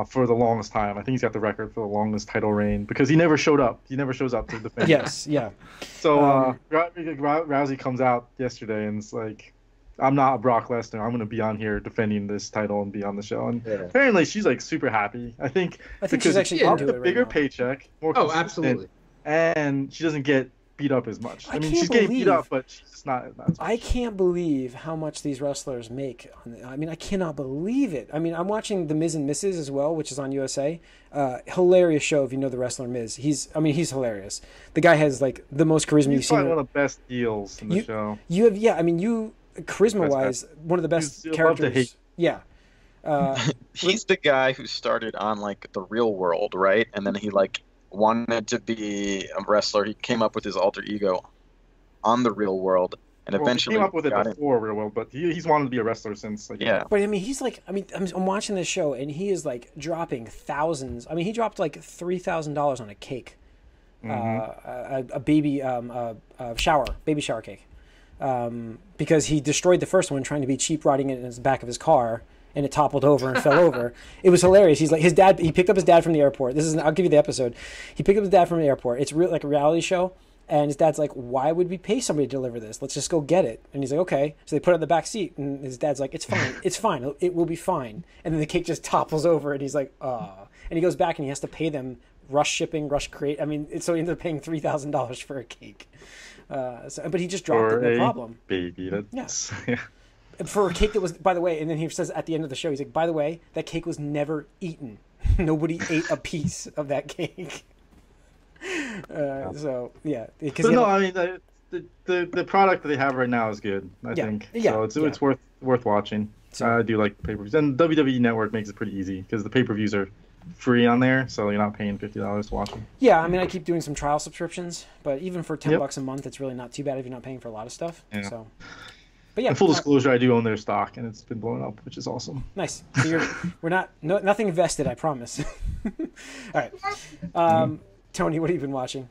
[SPEAKER 2] for the longest time. I think he's got the record for the longest title reign because he never showed up. He never shows up to defend.
[SPEAKER 1] Yes, yeah.
[SPEAKER 2] So Rousey comes out yesterday and it's like, I'm not Brock Lesnar. I'm going to be on here defending this title and be on the show. And apparently she's like super happy. I think
[SPEAKER 1] she's actually into it right
[SPEAKER 2] bigger
[SPEAKER 1] now.
[SPEAKER 2] paycheck, more
[SPEAKER 4] consistent,
[SPEAKER 2] absolutely. And she doesn't get beat up as much. I mean, she's getting beat up, but she's just not as much.
[SPEAKER 1] I can't believe how much these wrestlers make. I mean, I cannot believe it. I mean, I'm watching The Miz and Mrs. as well, which is on USA. Hilarious show if you know the wrestler Miz. He's hilarious. The guy has like the most charisma you've seen.
[SPEAKER 2] He's one of the best deals in the show.
[SPEAKER 1] You have, charisma-wise, one of the best characters. Yeah.
[SPEAKER 3] He's the guy who started on like The Real World, right? And then he like wanted to be a wrestler. He came up with his alter ego on The Real World, and eventually
[SPEAKER 2] he came up with it before Real World. But he's wanted to be a wrestler since. Like,
[SPEAKER 3] yeah.
[SPEAKER 1] But I mean, he's like, I'm watching this show, and he is like dropping thousands. I mean, he dropped like $3,000 on a cake, a baby baby shower cake, because he destroyed the first one trying to be cheap riding it in the back of his car. And it toppled over and fell over. It was hilarious. He's like, his dad, he picked up his dad from the airport. I'll give you the episode. He picked up his dad from the airport. It's like a reality show. And his dad's like, why would we pay somebody to deliver this? Let's just go get it. And he's like, okay. So they put it in the back seat. And his dad's like, it's fine. It's fine. It will be fine. And then the cake just topples over. And he's like, oh. And he goes back and he has to pay them rush shipping, rush crate. I mean, so he ended up paying $3,000 for a cake. But he just dropped it, no problem.
[SPEAKER 2] Baby. That's, yeah.
[SPEAKER 1] For a cake that was, by the way, and then he says at the end of the show, he's like, by the way, that cake was never eaten. Nobody ate a piece of that cake. So, yeah.
[SPEAKER 2] I mean, the product that they have right now is good, I think. Yeah, so it's worth watching. So, I do like the pay-per-views. And WWE Network makes it pretty easy because the pay-per-views are free on there, so you're not paying $50 to watch them.
[SPEAKER 1] Yeah, I mean, I keep doing some trial subscriptions, but even for $10 a month, it's really not too bad if you're not paying for a lot of stuff. Yeah. So... But yeah,
[SPEAKER 2] and full disclosure, I do own their stock, and it's been blowing up, which is awesome.
[SPEAKER 1] Nice. So we're nothing invested, I promise. All right, Tony, what have you been watching?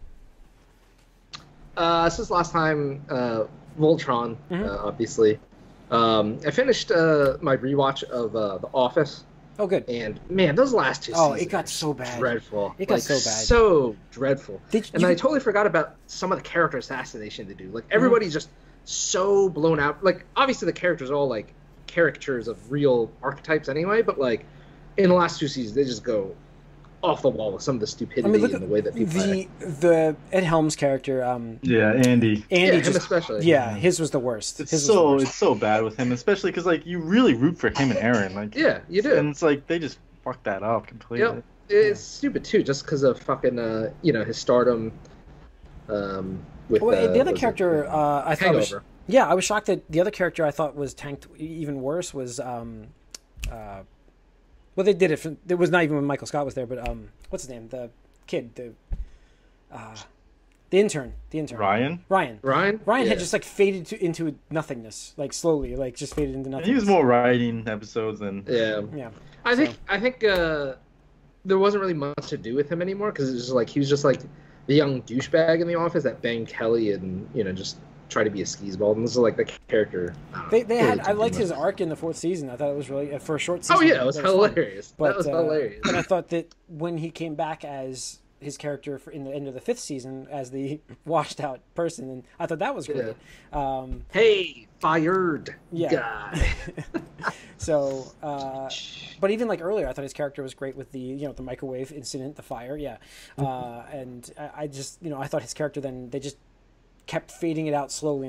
[SPEAKER 4] Since last time, Voltron, obviously. I finished my rewatch of The Office.
[SPEAKER 1] Oh, good.
[SPEAKER 4] And man, those last two seasons.
[SPEAKER 1] Oh, it got so bad.
[SPEAKER 4] Dreadful.
[SPEAKER 1] It got so bad.
[SPEAKER 4] So dreadful. And I totally forgot about some of the character assassination they do. Like everybody's just so blown out. Like obviously the characters are all like caricatures of real archetypes anyway, but like in the last two seasons they just go off the wall with some of the stupidity and the way that people
[SPEAKER 1] the Ed Helms character.
[SPEAKER 2] Andy
[SPEAKER 4] him especially.
[SPEAKER 1] Yeah, his was the worst.
[SPEAKER 2] It's so bad with him, especially because like you really root for him and Aaron. Like
[SPEAKER 4] you do,
[SPEAKER 2] and it's like they just fucked that up completely.
[SPEAKER 4] Yep. It's stupid too, just because of fucking his stardom.
[SPEAKER 1] The other character I thought was, I was shocked that the other character I thought was tanked even worse was they did it. It was not even when Michael Scott was there, but what's his name? The kid, the intern. Ryan had just like faded into nothingness, like slowly, like just faded into nothingness.
[SPEAKER 2] He was more writing episodes than
[SPEAKER 4] I think there wasn't really much to do with him anymore because he was just like the young douchebag in the office that banged Kelly and just try to be a skis-ball. And this is like the character.
[SPEAKER 1] I liked his arc in the fourth season. I thought it was really for a short season.
[SPEAKER 4] Oh yeah, it was hilarious. That was hilarious.
[SPEAKER 1] And I thought that when he came back as his character in the end of the fifth season as the washed out person, and I thought that was great.
[SPEAKER 4] Hey, fired guy.
[SPEAKER 1] So, but even like earlier, I thought his character was great with the the microwave incident, the fire, and I just I thought his character then they just kept fading it out slowly,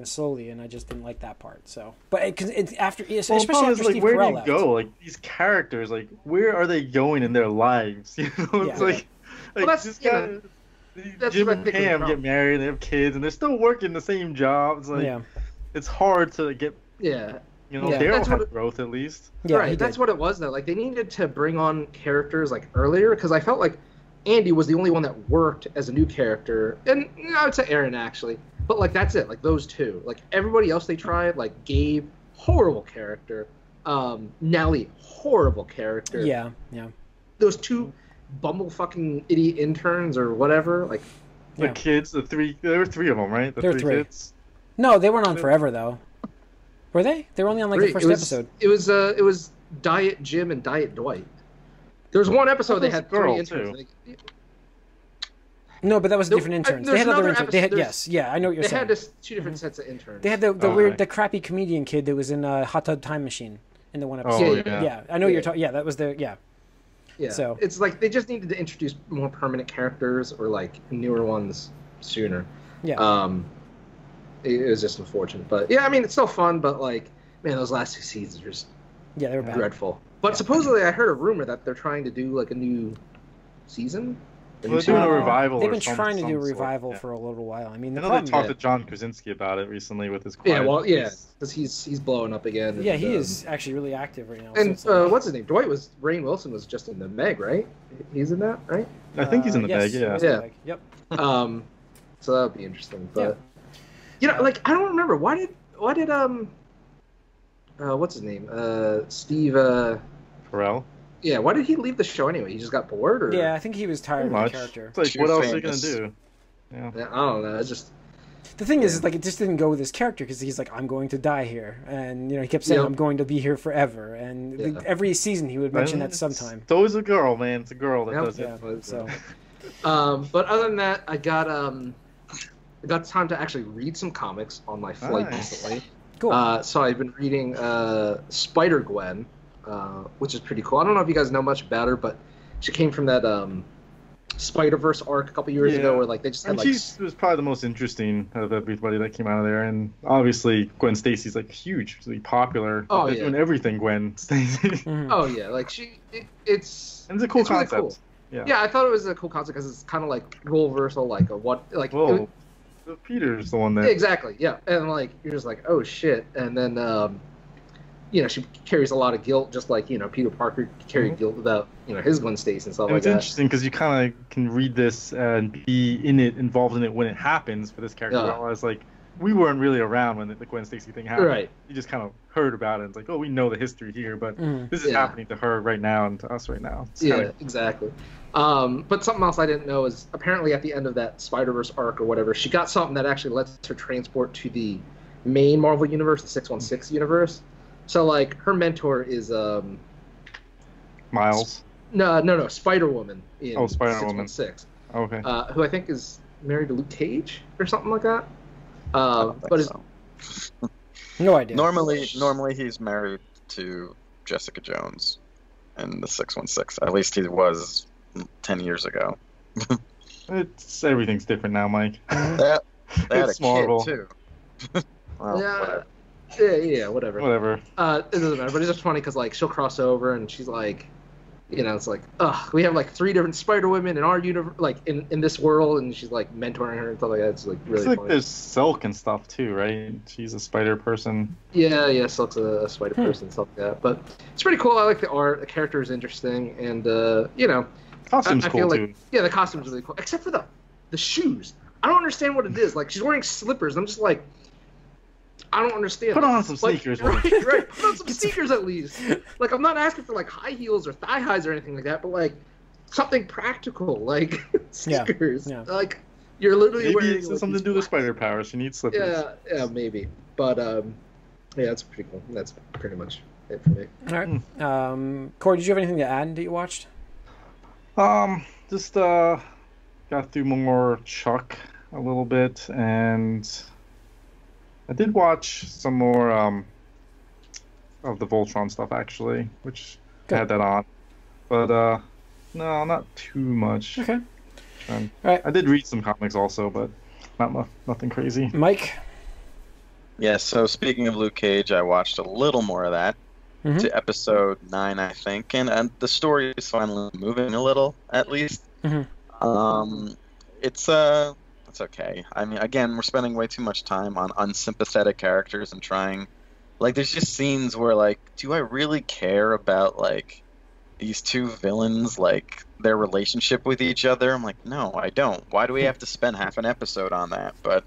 [SPEAKER 1] and I just didn't like that part. So, but especially after Steve
[SPEAKER 2] where
[SPEAKER 1] Carell
[SPEAKER 2] do you go? Like these characters, like where are they going in their lives? It's like
[SPEAKER 4] that's
[SPEAKER 2] Jim and Pam get married, they have kids, and they're still working the same jobs. Like it's hard to get. Daryl had growth at least.
[SPEAKER 4] Yeah, right, that's what it was though. Like they needed to bring on characters like earlier because I felt like Andy was the only one that worked as a new character, and I would say Aaron actually. But like that's it. Like those two. Like everybody else they tried. Like Gabe, horrible character. Nelly, horrible character.
[SPEAKER 1] Yeah.
[SPEAKER 4] Those two bumblefucking idiot interns or whatever. Like
[SPEAKER 2] the kids, there were three of them, right?
[SPEAKER 1] There were three kids. No, they weren't on forever though. Were they? They were only on like the first episode.
[SPEAKER 4] It was Diet Jim and Diet Dwight. There was one episode they had three interns.
[SPEAKER 1] No, but that was different interns. They had other interns. I know what you're saying.
[SPEAKER 4] They had two different sets of interns.
[SPEAKER 1] They had the weird, the crappy comedian kid that was in Hot Tub Time Machine in the one episode. I know you're talking. Yeah, that was the So
[SPEAKER 4] it's like they just needed to introduce more permanent characters or like newer ones sooner.
[SPEAKER 1] Yeah.
[SPEAKER 4] It was just unfortunate, but yeah, I mean, it's still fun. But like, man, those last 2 seasons are just
[SPEAKER 1] they were bad.
[SPEAKER 4] Dreadful. But supposedly, I heard a rumor that they're trying to do like a new season.
[SPEAKER 2] Well, they're doing a revival.
[SPEAKER 1] They've been trying to do a revival for a little while. I mean,
[SPEAKER 2] I know they talked to John Krasinski about it recently with his.
[SPEAKER 4] Because he's blowing up again.
[SPEAKER 1] Yeah, he is actually really active right now.
[SPEAKER 4] And what's his name? Rainn Wilson was just in the Meg, right? He's in that, right?
[SPEAKER 2] I think he's in the Meg. Yeah.
[SPEAKER 1] Yep.
[SPEAKER 4] So that would be interesting, but like I don't remember why did what's his name? Steve
[SPEAKER 2] Carell.
[SPEAKER 4] Yeah, why did he leave the show anyway? He just got bored, or?
[SPEAKER 1] Yeah, I think he was tired of the character.
[SPEAKER 2] It's like, what else are you gonna do?
[SPEAKER 4] Yeah, I don't know. It's just
[SPEAKER 1] the thing is like it just didn't go with his character because he's like, I'm going to die here, and he kept saying I'm going to be here forever, and every season he would mention that sometime.
[SPEAKER 2] It's always a girl, man. It's a girl that does it.
[SPEAKER 1] Yeah, so.
[SPEAKER 4] But other than that, I got time to actually read some comics on my flight recently.
[SPEAKER 1] Cool.
[SPEAKER 4] So I've been reading Spider-Gwen. Which is pretty cool. I don't know if you guys know much about her, but she came from that Spider-Verse arc a couple years ago, where like they just had
[SPEAKER 2] she was probably the most interesting of everybody that came out of there, and obviously Gwen Stacy's like hugely popular.
[SPEAKER 4] Oh,
[SPEAKER 2] they're doing everything Gwen Stacy.
[SPEAKER 1] Mm-hmm.
[SPEAKER 4] Oh yeah, like it's
[SPEAKER 2] a cool concept.
[SPEAKER 4] Really cool. Yeah, I thought it was a cool concept because it's kind of like role reversal, like a what like. Well,
[SPEAKER 2] Peter's the one that
[SPEAKER 4] exactly, yeah, and like you're just like, oh shit, and then she carries a lot of guilt, just like Peter Parker carried guilt about his Gwen Stacy and stuff like that.
[SPEAKER 2] It's interesting because you kind of can read this and be involved in it when it happens for this character. Whereas like we weren't really around when the Gwen Stacy thing happened.
[SPEAKER 4] Right.
[SPEAKER 2] You just kind of heard about it. It's like, oh, we know the history here, but this is happening to her right now and to us right now.
[SPEAKER 4] Exactly. But something else I didn't know is apparently at the end of that Spider-Verse arc or whatever, she got something that actually lets her transport to the main Marvel universe, the 616 universe. So like her mentor is
[SPEAKER 2] Miles.
[SPEAKER 4] No, Spider-Woman in
[SPEAKER 2] Spider-Woman.
[SPEAKER 4] 616.
[SPEAKER 2] Okay.
[SPEAKER 4] Who I think is married to Luke Cage or something like that.
[SPEAKER 1] No idea.
[SPEAKER 3] Normally he's married to Jessica Jones in the 616. At least he was 10 years ago.
[SPEAKER 2] Everything's different now, Mike.
[SPEAKER 3] They had a
[SPEAKER 2] Marvel.
[SPEAKER 3] kid too. Well,
[SPEAKER 4] whatever.
[SPEAKER 2] Whatever.
[SPEAKER 4] It doesn't matter, but it's just funny because like she'll cross over and she's like, it's like, we have like 3 different Spider-Women in our universe, like in this world, and she's like mentoring her and stuff like that. It's like really funny.
[SPEAKER 2] There's Silk and stuff too, right? She's a spider person.
[SPEAKER 4] Yeah, Silk's a spider person and stuff like that. But it's pretty cool. I like the art. The character is interesting, and
[SPEAKER 2] costume's cool too.
[SPEAKER 4] Yeah, the costume's really cool, except for the shoes. I don't understand what it is. Like she's wearing slippers. I'm just like, I don't understand.
[SPEAKER 2] Put on some sneakers.
[SPEAKER 4] Right. Put on some sneakers at least. Like, I'm not asking for, like, high heels or thigh highs or anything like that, but, like, something practical, like sneakers. Yeah. Like, you're literally wearing...
[SPEAKER 2] Maybe it's something to do with spider powers. She needs slippers.
[SPEAKER 4] Yeah, maybe. But, it's pretty cool. That's pretty much it for me.
[SPEAKER 1] All right. Corey, did you have anything to add that you watched?
[SPEAKER 2] Just, got through more Chuck a little bit, and... I did watch some more of the Voltron stuff, actually, which had that on. But, no, not too much.
[SPEAKER 1] Okay. All right.
[SPEAKER 2] I did read some comics also, but nothing crazy.
[SPEAKER 1] Mike?
[SPEAKER 3] Yeah, so speaking of Luke Cage, I watched a little more of that. To episode 9, I think. And the story is finally moving a little, at least. It's okay. I mean, again, we're spending way too much time on unsympathetic characters and trying... Like, there's just scenes where, like, do I really care about, like, these 2 villains, like, their relationship with each other? I'm like, no, I don't. Why do we have to spend half an episode on that? But,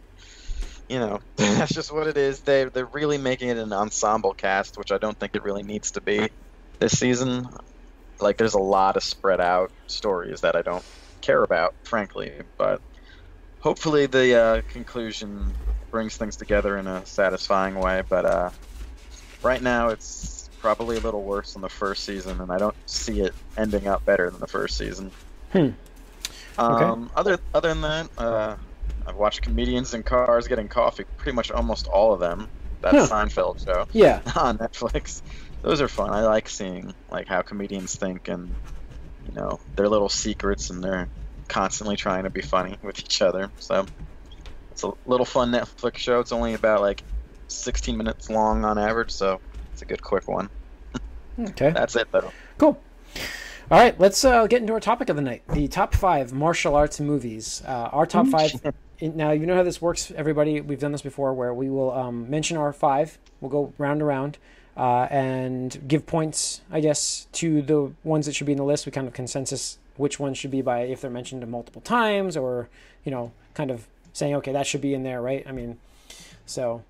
[SPEAKER 3] that's just what it is. They're really making it an ensemble cast, which I don't think it really needs to be this season. Like, there's a lot of spread out stories that I don't care about, frankly, but... Hopefully the conclusion brings things together in a satisfying way, but right now it's probably a little worse than the first season, and I don't see it ending up better than the first season.
[SPEAKER 1] Okay.
[SPEAKER 3] Other than that, I've watched Comedians in Cars Getting Coffee, pretty much almost all of them. That Seinfeld show on Netflix. Those are fun. I like seeing like how comedians think and their little secrets, and they're constantly trying to be funny with each other. So It's a little fun Netflix show. It's only about like 16 minutes long on average, so it's a good quick one.
[SPEAKER 1] Okay.
[SPEAKER 3] That's it, though.
[SPEAKER 1] Cool. All right, let's get into our topic of the night: the top 5 martial arts movies. Our top 5. Now, you know how this works, everybody. We've done this before, where we will mention our 5. We'll go round and round and give points, I guess, to the ones that should be in the list. We kind of consensus which ones should be by if they're mentioned multiple times, or kind of saying, okay, that should be in there, right? I mean, so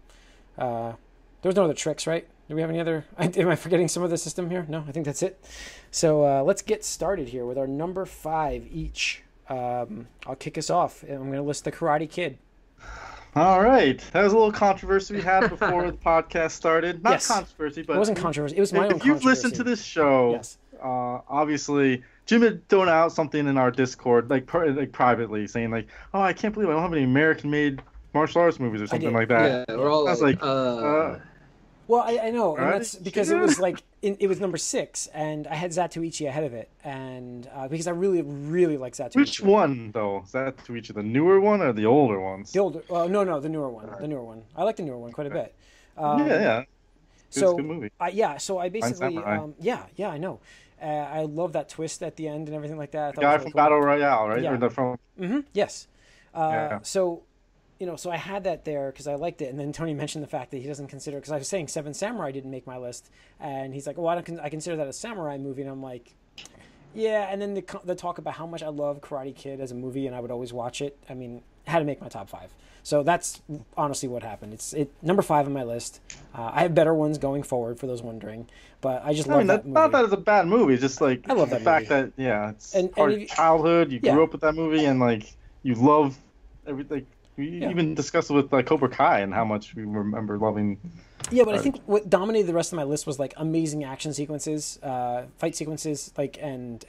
[SPEAKER 1] there's no other tricks, right? Do we have any other? Am I forgetting some of the system here? No, I think that's it. So let's get started here with our number 5 each. I'll kick us off. I'm going to list the Karate Kid.
[SPEAKER 2] All right. That was a little controversy we had before the podcast started. Not controversy, but...
[SPEAKER 1] It wasn't controversy. It was my own controversy.
[SPEAKER 2] If you've listened to this show, obviously, Jim had thrown out something in our Discord, like privately, saying like, oh, I can't believe I don't have any American-made martial arts movies or something like that.
[SPEAKER 4] Yeah, we're all like...
[SPEAKER 1] Well, I know, and that's because it was like it was number 6, and I had Zatoichi ahead of it, and because I really, really like Zatoichi.
[SPEAKER 2] Which one though? Zatoichi, the newer one or the older ones?
[SPEAKER 1] The older, no, the newer one. The newer one. I like the newer one quite a bit.
[SPEAKER 2] Yeah. It's a good movie.
[SPEAKER 1] So I basically, I know. I love that twist at the end and everything like that.
[SPEAKER 2] The guy from Battle Royale, right?
[SPEAKER 1] Yeah.
[SPEAKER 2] Or from...
[SPEAKER 1] Yes. So I had that there because I liked it, and then Tony mentioned the fact that he doesn't consider, because I was saying Seven Samurai didn't make my list, and he's like, "Well, I consider that a samurai movie," and I'm like, "Yeah." And then the talk about how much I love Karate Kid as a movie, and I would always watch it. I mean, had to make my top 5. So that's honestly what happened. It's number 5 on my list. I have better ones going forward for those wondering, but I just love that movie.
[SPEAKER 2] Not that it's a bad movie. It's just like
[SPEAKER 1] I love that
[SPEAKER 2] the fact
[SPEAKER 1] movie.
[SPEAKER 2] that it's part of childhood. You grew up with that movie, and like you love everything. We even discussed it with Cobra Kai and how much we remember loving.
[SPEAKER 1] Yeah, but I think what dominated the rest of my list was like amazing action sequences, fight sequences, like and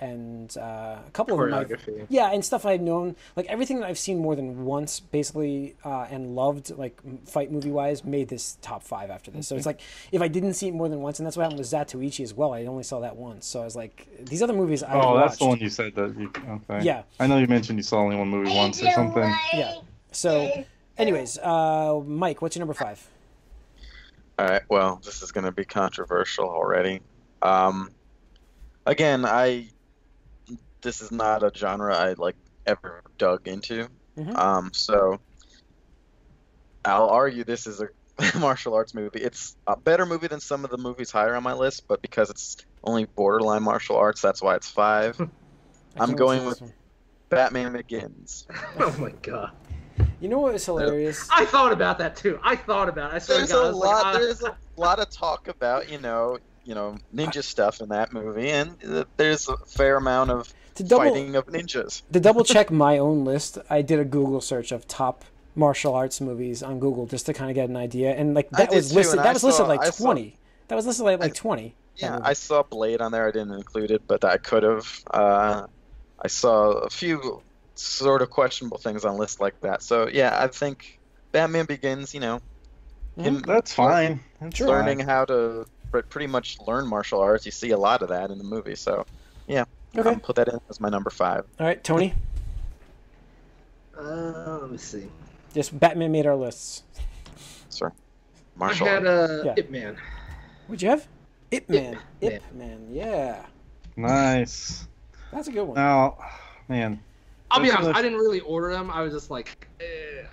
[SPEAKER 1] a couple of them. And stuff I've known, like everything that I've seen more than once, basically, and loved, like fight movie wise, made this top 5 after this. So it's like if I didn't see it more than once, and that's what happened with Zatoichi as well. I only saw that once, so I was like, these other movies I watched.
[SPEAKER 2] That's the one you said that you. Okay.
[SPEAKER 1] Yeah.
[SPEAKER 2] I know you mentioned you saw only one movie once or something.
[SPEAKER 1] Yeah. So, anyways, Mike, what's your number 5?
[SPEAKER 3] All right. Well, this is going to be controversial already. Again, this is not a genre I ever dug into. So I'll argue this is a martial arts movie. It's a better movie than some of the movies higher on my list, but because it's only borderline martial arts, that's why it's 5. I'm going with Batman Begins.
[SPEAKER 4] Oh my god.
[SPEAKER 1] You know what was hilarious?
[SPEAKER 4] I thought about that too. I swear to God.
[SPEAKER 3] There's a lot of talk about ninja stuff in that movie, and there's a fair amount of fighting of ninjas.
[SPEAKER 1] To double check my own list, I did a Google search of top martial arts movies on Google just to kind of get an idea, and that was listed like 20. That was listed like 20.
[SPEAKER 3] Yeah, I saw Blade on there. I didn't include it, but I could have. I saw a few sort of questionable things on lists like that. So yeah, I think Batman Begins, him
[SPEAKER 2] that's fine.
[SPEAKER 3] Learning how to pretty much learn martial arts. You see a lot of that in the movie. So yeah,
[SPEAKER 1] okay.
[SPEAKER 3] I'll put that in as my number 5.
[SPEAKER 1] All right, Tony.
[SPEAKER 4] Let me see.
[SPEAKER 1] Just Batman made our lists.
[SPEAKER 3] Sorry.
[SPEAKER 4] Martial arts. I had Ip Man.
[SPEAKER 1] What'd you have? Ip Man. Ip Man. Yeah.
[SPEAKER 2] Nice.
[SPEAKER 1] That's a good one.
[SPEAKER 2] Now, man.
[SPEAKER 4] I'll be honest, I didn't really order them. I was just like,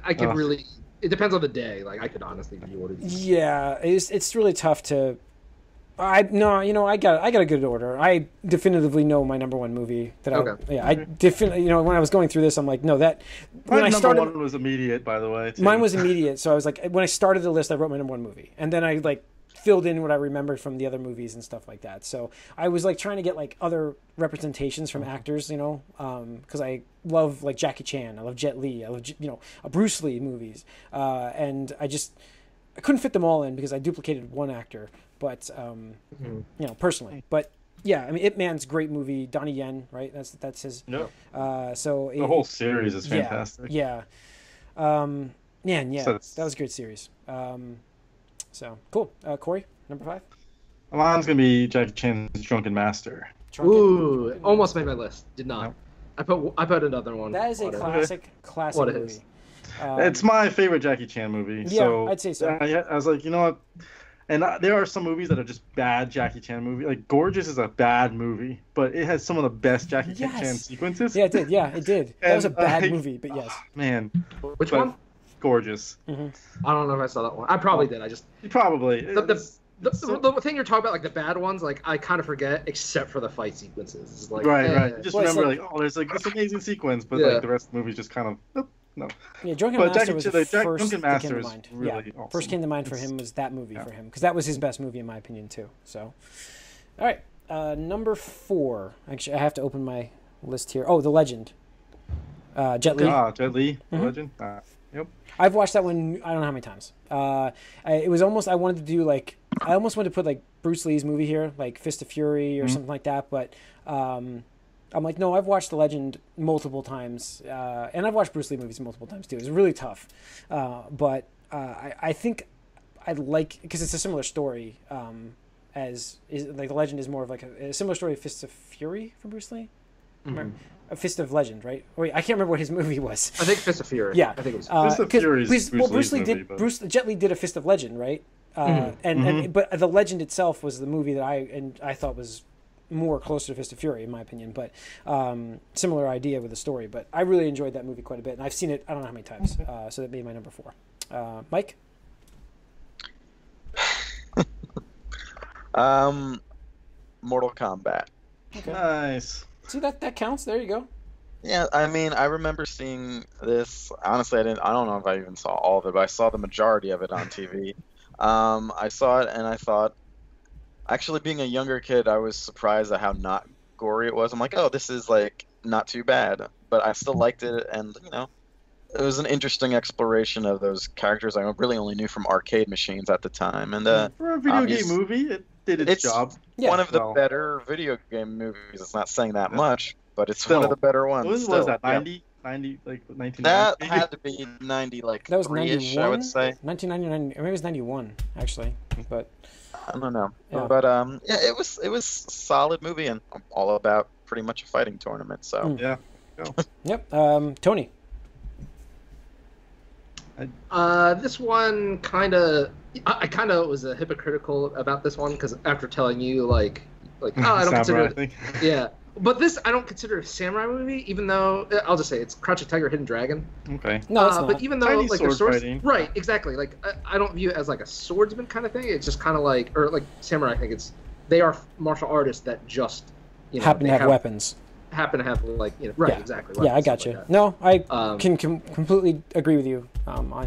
[SPEAKER 4] I could really. It depends on the day. Like I could honestly reorder these.
[SPEAKER 1] Yeah, it's really tough to. I got a good order. I definitively know my number 1 movie that I definitely when I was going through this, I'm like, no, that when I started,
[SPEAKER 2] number 1 was immediate, by the way. Too.
[SPEAKER 1] Mine was immediate, so I was like, when I started the list, I wrote my number 1 movie, and then I filled in what I remembered from the other movies and stuff like that. So I was trying to get other representations from actors, because I love Jackie Chan, I love Jet Li, I love Bruce Lee movies, and I couldn't fit them all in because I duplicated one actor, but personally. But yeah, I mean, Ip Man's a great movie. Donnie Yen, right? That's his.
[SPEAKER 2] No.
[SPEAKER 1] So
[SPEAKER 2] the whole series is fantastic.
[SPEAKER 1] Yeah. So that was a great series. So cool. Corey, number 5.
[SPEAKER 2] Mine's gonna be Jackie Chan's Drunken Master.
[SPEAKER 4] Ooh, almost made my list. Did not. No. I put another one.
[SPEAKER 1] That is a classic movie.
[SPEAKER 2] It's my favorite Jackie Chan movie.
[SPEAKER 1] Yeah,
[SPEAKER 2] so
[SPEAKER 1] I'd say so.
[SPEAKER 2] I was like, you know what? And there are some movies that are just bad Jackie Chan movies. Like Gorgeous is a bad movie, but it has some of the best Jackie Chan sequences.
[SPEAKER 1] Yeah, it did. Yeah, it did. That was a bad movie, but yes.
[SPEAKER 2] Man,
[SPEAKER 4] which one?
[SPEAKER 2] Gorgeous.
[SPEAKER 1] Mm-hmm.
[SPEAKER 4] I don't know if I saw that one. I probably did.
[SPEAKER 2] Probably.
[SPEAKER 4] The thing you're talking about, like the bad ones, like I kind of forget, except for the fight sequences. It's like,
[SPEAKER 2] right. Just remember, like, there's like this amazing sequence, but like the rest of the movie just kind of. No.
[SPEAKER 1] Yeah, Drunken Master was the first that came to mind. Really awesome. First came to mind for him was that movie for him, because that was his best movie in my opinion too. So, all right, number 4. Actually, I have to open my list here. Oh, The Legend. Jet Li.
[SPEAKER 2] Jet Li, The Legend. Yep.
[SPEAKER 1] I've watched that one. I don't know how many times. It was almost. I wanted to do like. I almost wanted to put like Bruce Lee's movie here, like Fist of Fury or something like that, but. I'm like, no, I've watched The Legend multiple times, and I've watched Bruce Lee movies multiple times too. It's really tough, but I think I'd like, because it's a similar story, like The Legend is more of like a similar story of Fist of Fury from Bruce Lee, a Fist of Legend, right? Wait, I can't remember what his movie was.
[SPEAKER 4] I think Fist of Fury.
[SPEAKER 1] Yeah,
[SPEAKER 4] I think it
[SPEAKER 2] was Fist of Fury. Bruce Lee did.
[SPEAKER 1] Jet Li did a Fist of Legend, right? But The Legend itself was the movie that I thought was more closer to Fist of Fury in my opinion, but similar idea with the story. But I really enjoyed that movie quite a bit, and I've seen it I don't know how many times. So that made my number 4. Mike.
[SPEAKER 3] Mortal Kombat.
[SPEAKER 1] Okay.
[SPEAKER 2] Nice.
[SPEAKER 1] See, that counts. There you go.
[SPEAKER 3] Yeah, I mean, I remember seeing this. Honestly, I don't know if I even saw all of it, but I saw the majority of it on TV. I saw it and I thought, actually, being a younger kid, I was surprised at how not gory it was. I'm like, oh, this is like not too bad, but I still liked it, and it was an interesting exploration of those characters I really only knew from arcade machines at the time. And
[SPEAKER 2] for a video game movie, it did its job.
[SPEAKER 3] One of the better video game movies. It's not saying that much, but it's one of the better ones.
[SPEAKER 2] What was that? 90, like 1990?
[SPEAKER 3] That had to be 90, like
[SPEAKER 1] that was
[SPEAKER 3] 3-ish,
[SPEAKER 1] 91.
[SPEAKER 3] I would say
[SPEAKER 1] 1999. Maybe it was 91 actually, but.
[SPEAKER 3] I don't know,
[SPEAKER 1] but
[SPEAKER 3] it was a solid movie and all about pretty much a fighting tournament. So
[SPEAKER 2] yeah.
[SPEAKER 1] Yep. Tony.
[SPEAKER 4] This one I kind of was hypocritical about this one, because after telling you like oh, I don't consider it. Yeah. But this, I don't consider a samurai movie, even though I'll just say it's Crouching Tiger, Hidden Dragon.
[SPEAKER 2] Okay.
[SPEAKER 1] No, it's not.
[SPEAKER 4] But even though
[SPEAKER 2] Chinese
[SPEAKER 4] like
[SPEAKER 2] sword
[SPEAKER 4] the swords,
[SPEAKER 2] fighting.
[SPEAKER 4] right, exactly. Like I don't view it as like a swordsman kind of thing. It's just kind of like, or like samurai. I think they are martial artists that just
[SPEAKER 1] happen to have weapons.
[SPEAKER 4] Happen to have right,
[SPEAKER 1] yeah.
[SPEAKER 4] Exactly.
[SPEAKER 1] Weapons, yeah, I got you. Like no, I can completely agree with you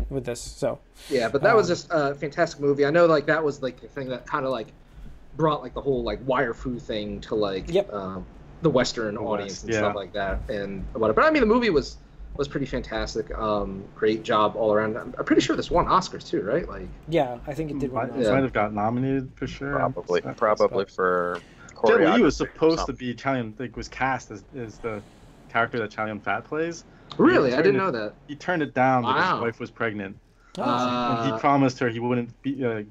[SPEAKER 1] with this. So.
[SPEAKER 4] Yeah, but that was just a fantastic movie. I know like that was like the thing that kind of like brought like the whole like wire fu thing to like.
[SPEAKER 1] Yep.
[SPEAKER 4] The Western audience and stuff like that, and whatever. But I mean, the movie was pretty fantastic. Great job all around. I'm pretty sure this won Oscars too, right? Like,
[SPEAKER 1] yeah, I think it did win.
[SPEAKER 2] It might have got nominated for sure.
[SPEAKER 3] Probably for.
[SPEAKER 2] Jet Li was supposed to be Italian. Like, was cast as the character that Chow Yun-fat plays.
[SPEAKER 4] Really, I didn't know that.
[SPEAKER 2] He turned it down because his wife was pregnant.
[SPEAKER 1] Oh.
[SPEAKER 2] And he promised her he wouldn't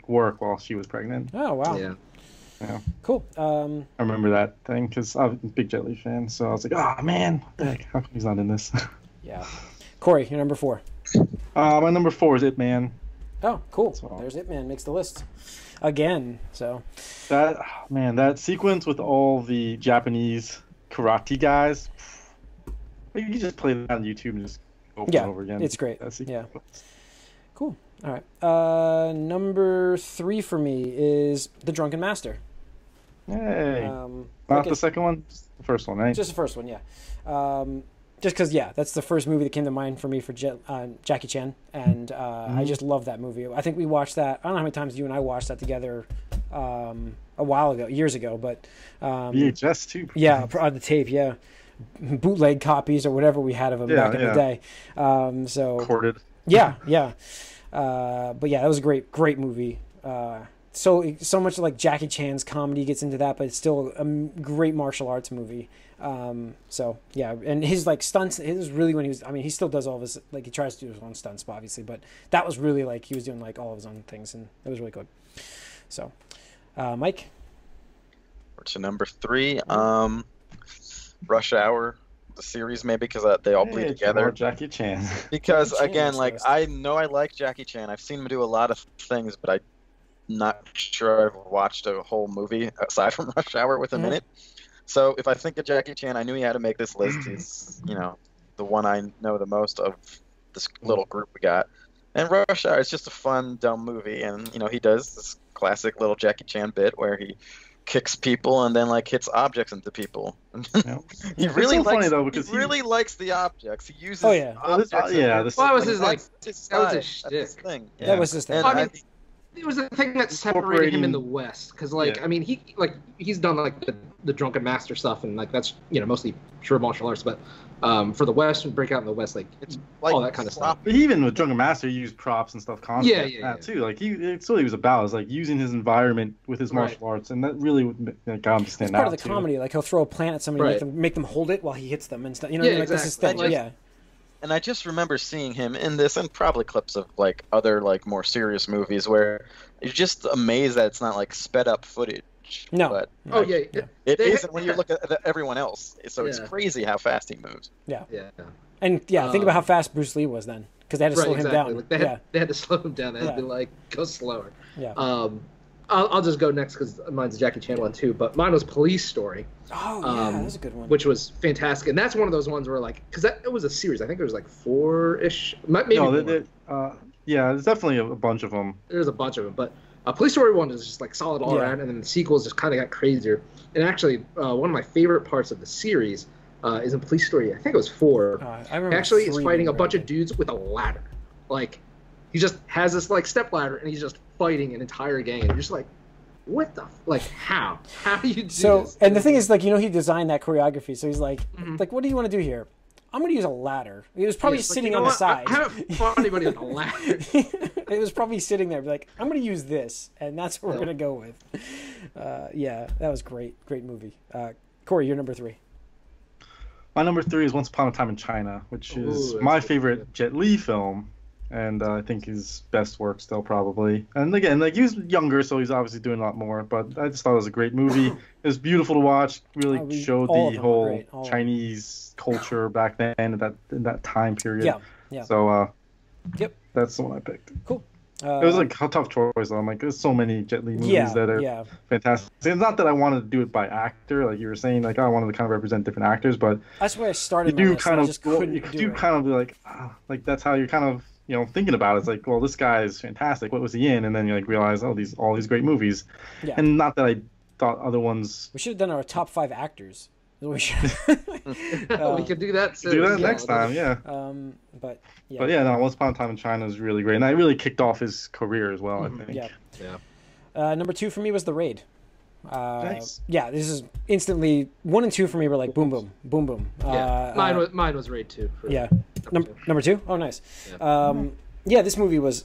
[SPEAKER 2] work while she was pregnant.
[SPEAKER 1] Oh wow.
[SPEAKER 4] Yeah.
[SPEAKER 2] Yeah.
[SPEAKER 1] Cool.
[SPEAKER 2] I remember that thing because I'm a big Jet Li fan, so I was like, "Oh man, how come he's not in this?"
[SPEAKER 1] Yeah. Corey, your number 4.
[SPEAKER 2] My number 4 is Ip Man.
[SPEAKER 1] Oh, cool. So, there's Ip Man, makes the list again. So
[SPEAKER 2] that sequence with all the Japanese karate guys, you can just play that on YouTube and just over and over again.
[SPEAKER 1] It's great. Yeah. Cool. All right. Number 3 for me is The Drunken Master.
[SPEAKER 2] Hey. Not the second one, just the first one, right?
[SPEAKER 1] Just the first one, yeah. Just because, that's the first movie that came to mind for me for Jackie Chan, and I just love that movie. I think we watched that. I don't know how many times you and I watched that together a while ago, years ago, but
[SPEAKER 2] VHS too.
[SPEAKER 1] Yeah, on the tape, yeah. Bootleg copies or whatever we had of them back in the day. So
[SPEAKER 2] recorded.
[SPEAKER 1] Yeah. But yeah, that was a great movie. So much like Jackie Chan's comedy gets into that, but it's still a great martial arts movie. So yeah, and his like stunts, it was really when he still does all of his, like he tries to do his own stunts, obviously, but that was really like he was doing like all of his own things, and it was really good. So, Mike?
[SPEAKER 3] To number 3, Rush Hour, the series, maybe because they all bleed together.
[SPEAKER 2] Jackie Chan.
[SPEAKER 3] Because
[SPEAKER 1] Jackie Chan
[SPEAKER 3] again, like I know I like Jackie Chan. I've seen him do a lot of things, but I'm not sure I've watched a whole movie aside from Rush Hour with him in it. So if I think of Jackie Chan, I knew he had to make this list. He's, the one I know the most of this little group we got. And Rush Hour is just a fun, dumb movie, and he does this classic little Jackie Chan bit where he kicks people and then like hits objects into people. He really likes, funny, though, because he really likes the objects. He uses objects.
[SPEAKER 4] That was his
[SPEAKER 3] thing.
[SPEAKER 1] Yeah. That was his thing.
[SPEAKER 4] I mean, it was the thing that separated him in the West, because I mean, he's done like the Drunken Master stuff, and like that's mostly pure martial arts, but for the West and breakout in the West, like it's all that kind of stuff.
[SPEAKER 2] But even with Drunken Master, he used props and stuff constantly. Too. Like it's what he was about, is like using his environment with his martial arts, and that really got him to stand out.
[SPEAKER 1] Part of the comedy, like he'll throw a plant at somebody, make them hold it while he hits them and stuff. That's his thing.
[SPEAKER 3] And I just remember seeing him in this, and probably clips of like other like more serious movies where you're just amazed that it's not like sped up footage.
[SPEAKER 1] No.
[SPEAKER 3] But,
[SPEAKER 1] it
[SPEAKER 3] isn't when you look at everyone else. So it's crazy how fast he moves.
[SPEAKER 1] Yeah. And think about how fast Bruce Lee was then, because they had to slow him down.
[SPEAKER 4] Like they had to slow him down. They had to be like, go slower.
[SPEAKER 1] Yeah.
[SPEAKER 4] I'll just go next because mine's a Jackie Chan one too. But mine was Police Story.
[SPEAKER 1] Oh yeah, that was a good one.
[SPEAKER 4] Which was fantastic, and that's one of those ones where like, because it was a series. I think there was like 4-ish, maybe more.
[SPEAKER 2] There's definitely a bunch of them.
[SPEAKER 4] There's a bunch of them, but Police Story 1 is just like solid all around, and then the sequels just kind of got crazier. And actually, one of my favorite parts of the series is in Police Story. I think it was 4.
[SPEAKER 1] I remember.
[SPEAKER 4] Actually, it's fighting a bunch of dudes with a ladder. Like, he just has this like step ladder, and he's just fighting an entire gang. And you're just like, what the how do you do this?
[SPEAKER 1] And the thing is, like, he designed that choreography, so he's like, what do you want to do here? I'm going to use a ladder. He was probably sitting on the side.
[SPEAKER 4] I haven't fought anybody with a ladder.
[SPEAKER 1] It was probably sitting there, like, I'm going to use this, and that's what we're going to go with. That was great. Great movie. Corey, you're number 3.
[SPEAKER 2] My number 3 is Once Upon a Time in China, which is my favorite Jet Li film, and I think his best work still probably. And again, like, he was younger, so he's obviously doing a lot more, but I just thought it was a great movie. It was beautiful to watch. Really showed the whole Chinese culture back then in that time period.
[SPEAKER 1] Yeah.
[SPEAKER 2] So that's the one I picked.
[SPEAKER 1] Cool.
[SPEAKER 2] It was like a tough choice though. I'm like, there's so many Jet Li movies that are fantastic. It's not that I wanted to do it by actor, like you were saying, like I wanted to kind of represent different actors, but
[SPEAKER 1] that's where I started.
[SPEAKER 2] You do kind of be like that's how you're kind of thinking about it. It's like, well, this guy is fantastic. What was he in? And then you like realize, all these great movies. Yeah. And not that I thought other ones.
[SPEAKER 1] We should have done our top 5 actors. We should.
[SPEAKER 4] We could do that.
[SPEAKER 2] Do that next time, yeah.
[SPEAKER 1] But
[SPEAKER 2] Once Upon a Time in China is really great, and that really kicked off his career as well. I think.
[SPEAKER 1] Yeah. Number 2 for me was The Raid.
[SPEAKER 2] Nice.
[SPEAKER 1] Yeah, this is instantly 1 and 2 for me were like boom, boom, boom, boom.
[SPEAKER 4] Mine was Raid 2.
[SPEAKER 1] Number 2. Oh, nice. Yeah. This movie was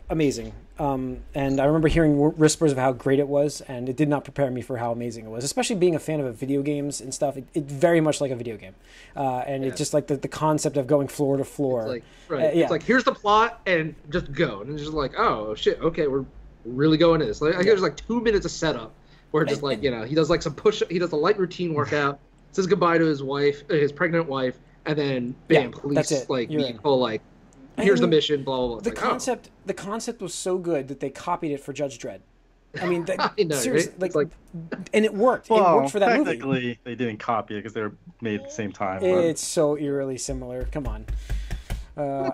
[SPEAKER 1] amazing. And I remember hearing whispers of how great it was, and it did not prepare me for how amazing it was. Especially being a fan of video games and stuff, it very much like a video game, and it's just like the concept of going floor to floor.
[SPEAKER 4] It's like, it's like, here's the plot and just go, and it's just like, oh shit, okay, we're really going to this. Like, there's like 2 minutes of setup where just like he does like he does a light routine workout, says goodbye to his wife, his pregnant wife, and then bam, police
[SPEAKER 1] that's it.
[SPEAKER 4] Like vehicle, like. Here's the mission, blah, blah, blah.
[SPEAKER 1] The concept was so good that they copied it for Judge Dredd. I mean, seriously,
[SPEAKER 4] right?
[SPEAKER 1] And it worked.
[SPEAKER 2] Well,
[SPEAKER 1] it worked for that movie.
[SPEAKER 2] Technically, they didn't copy it because they were made at the same time.
[SPEAKER 1] It's so eerily similar. Come on. I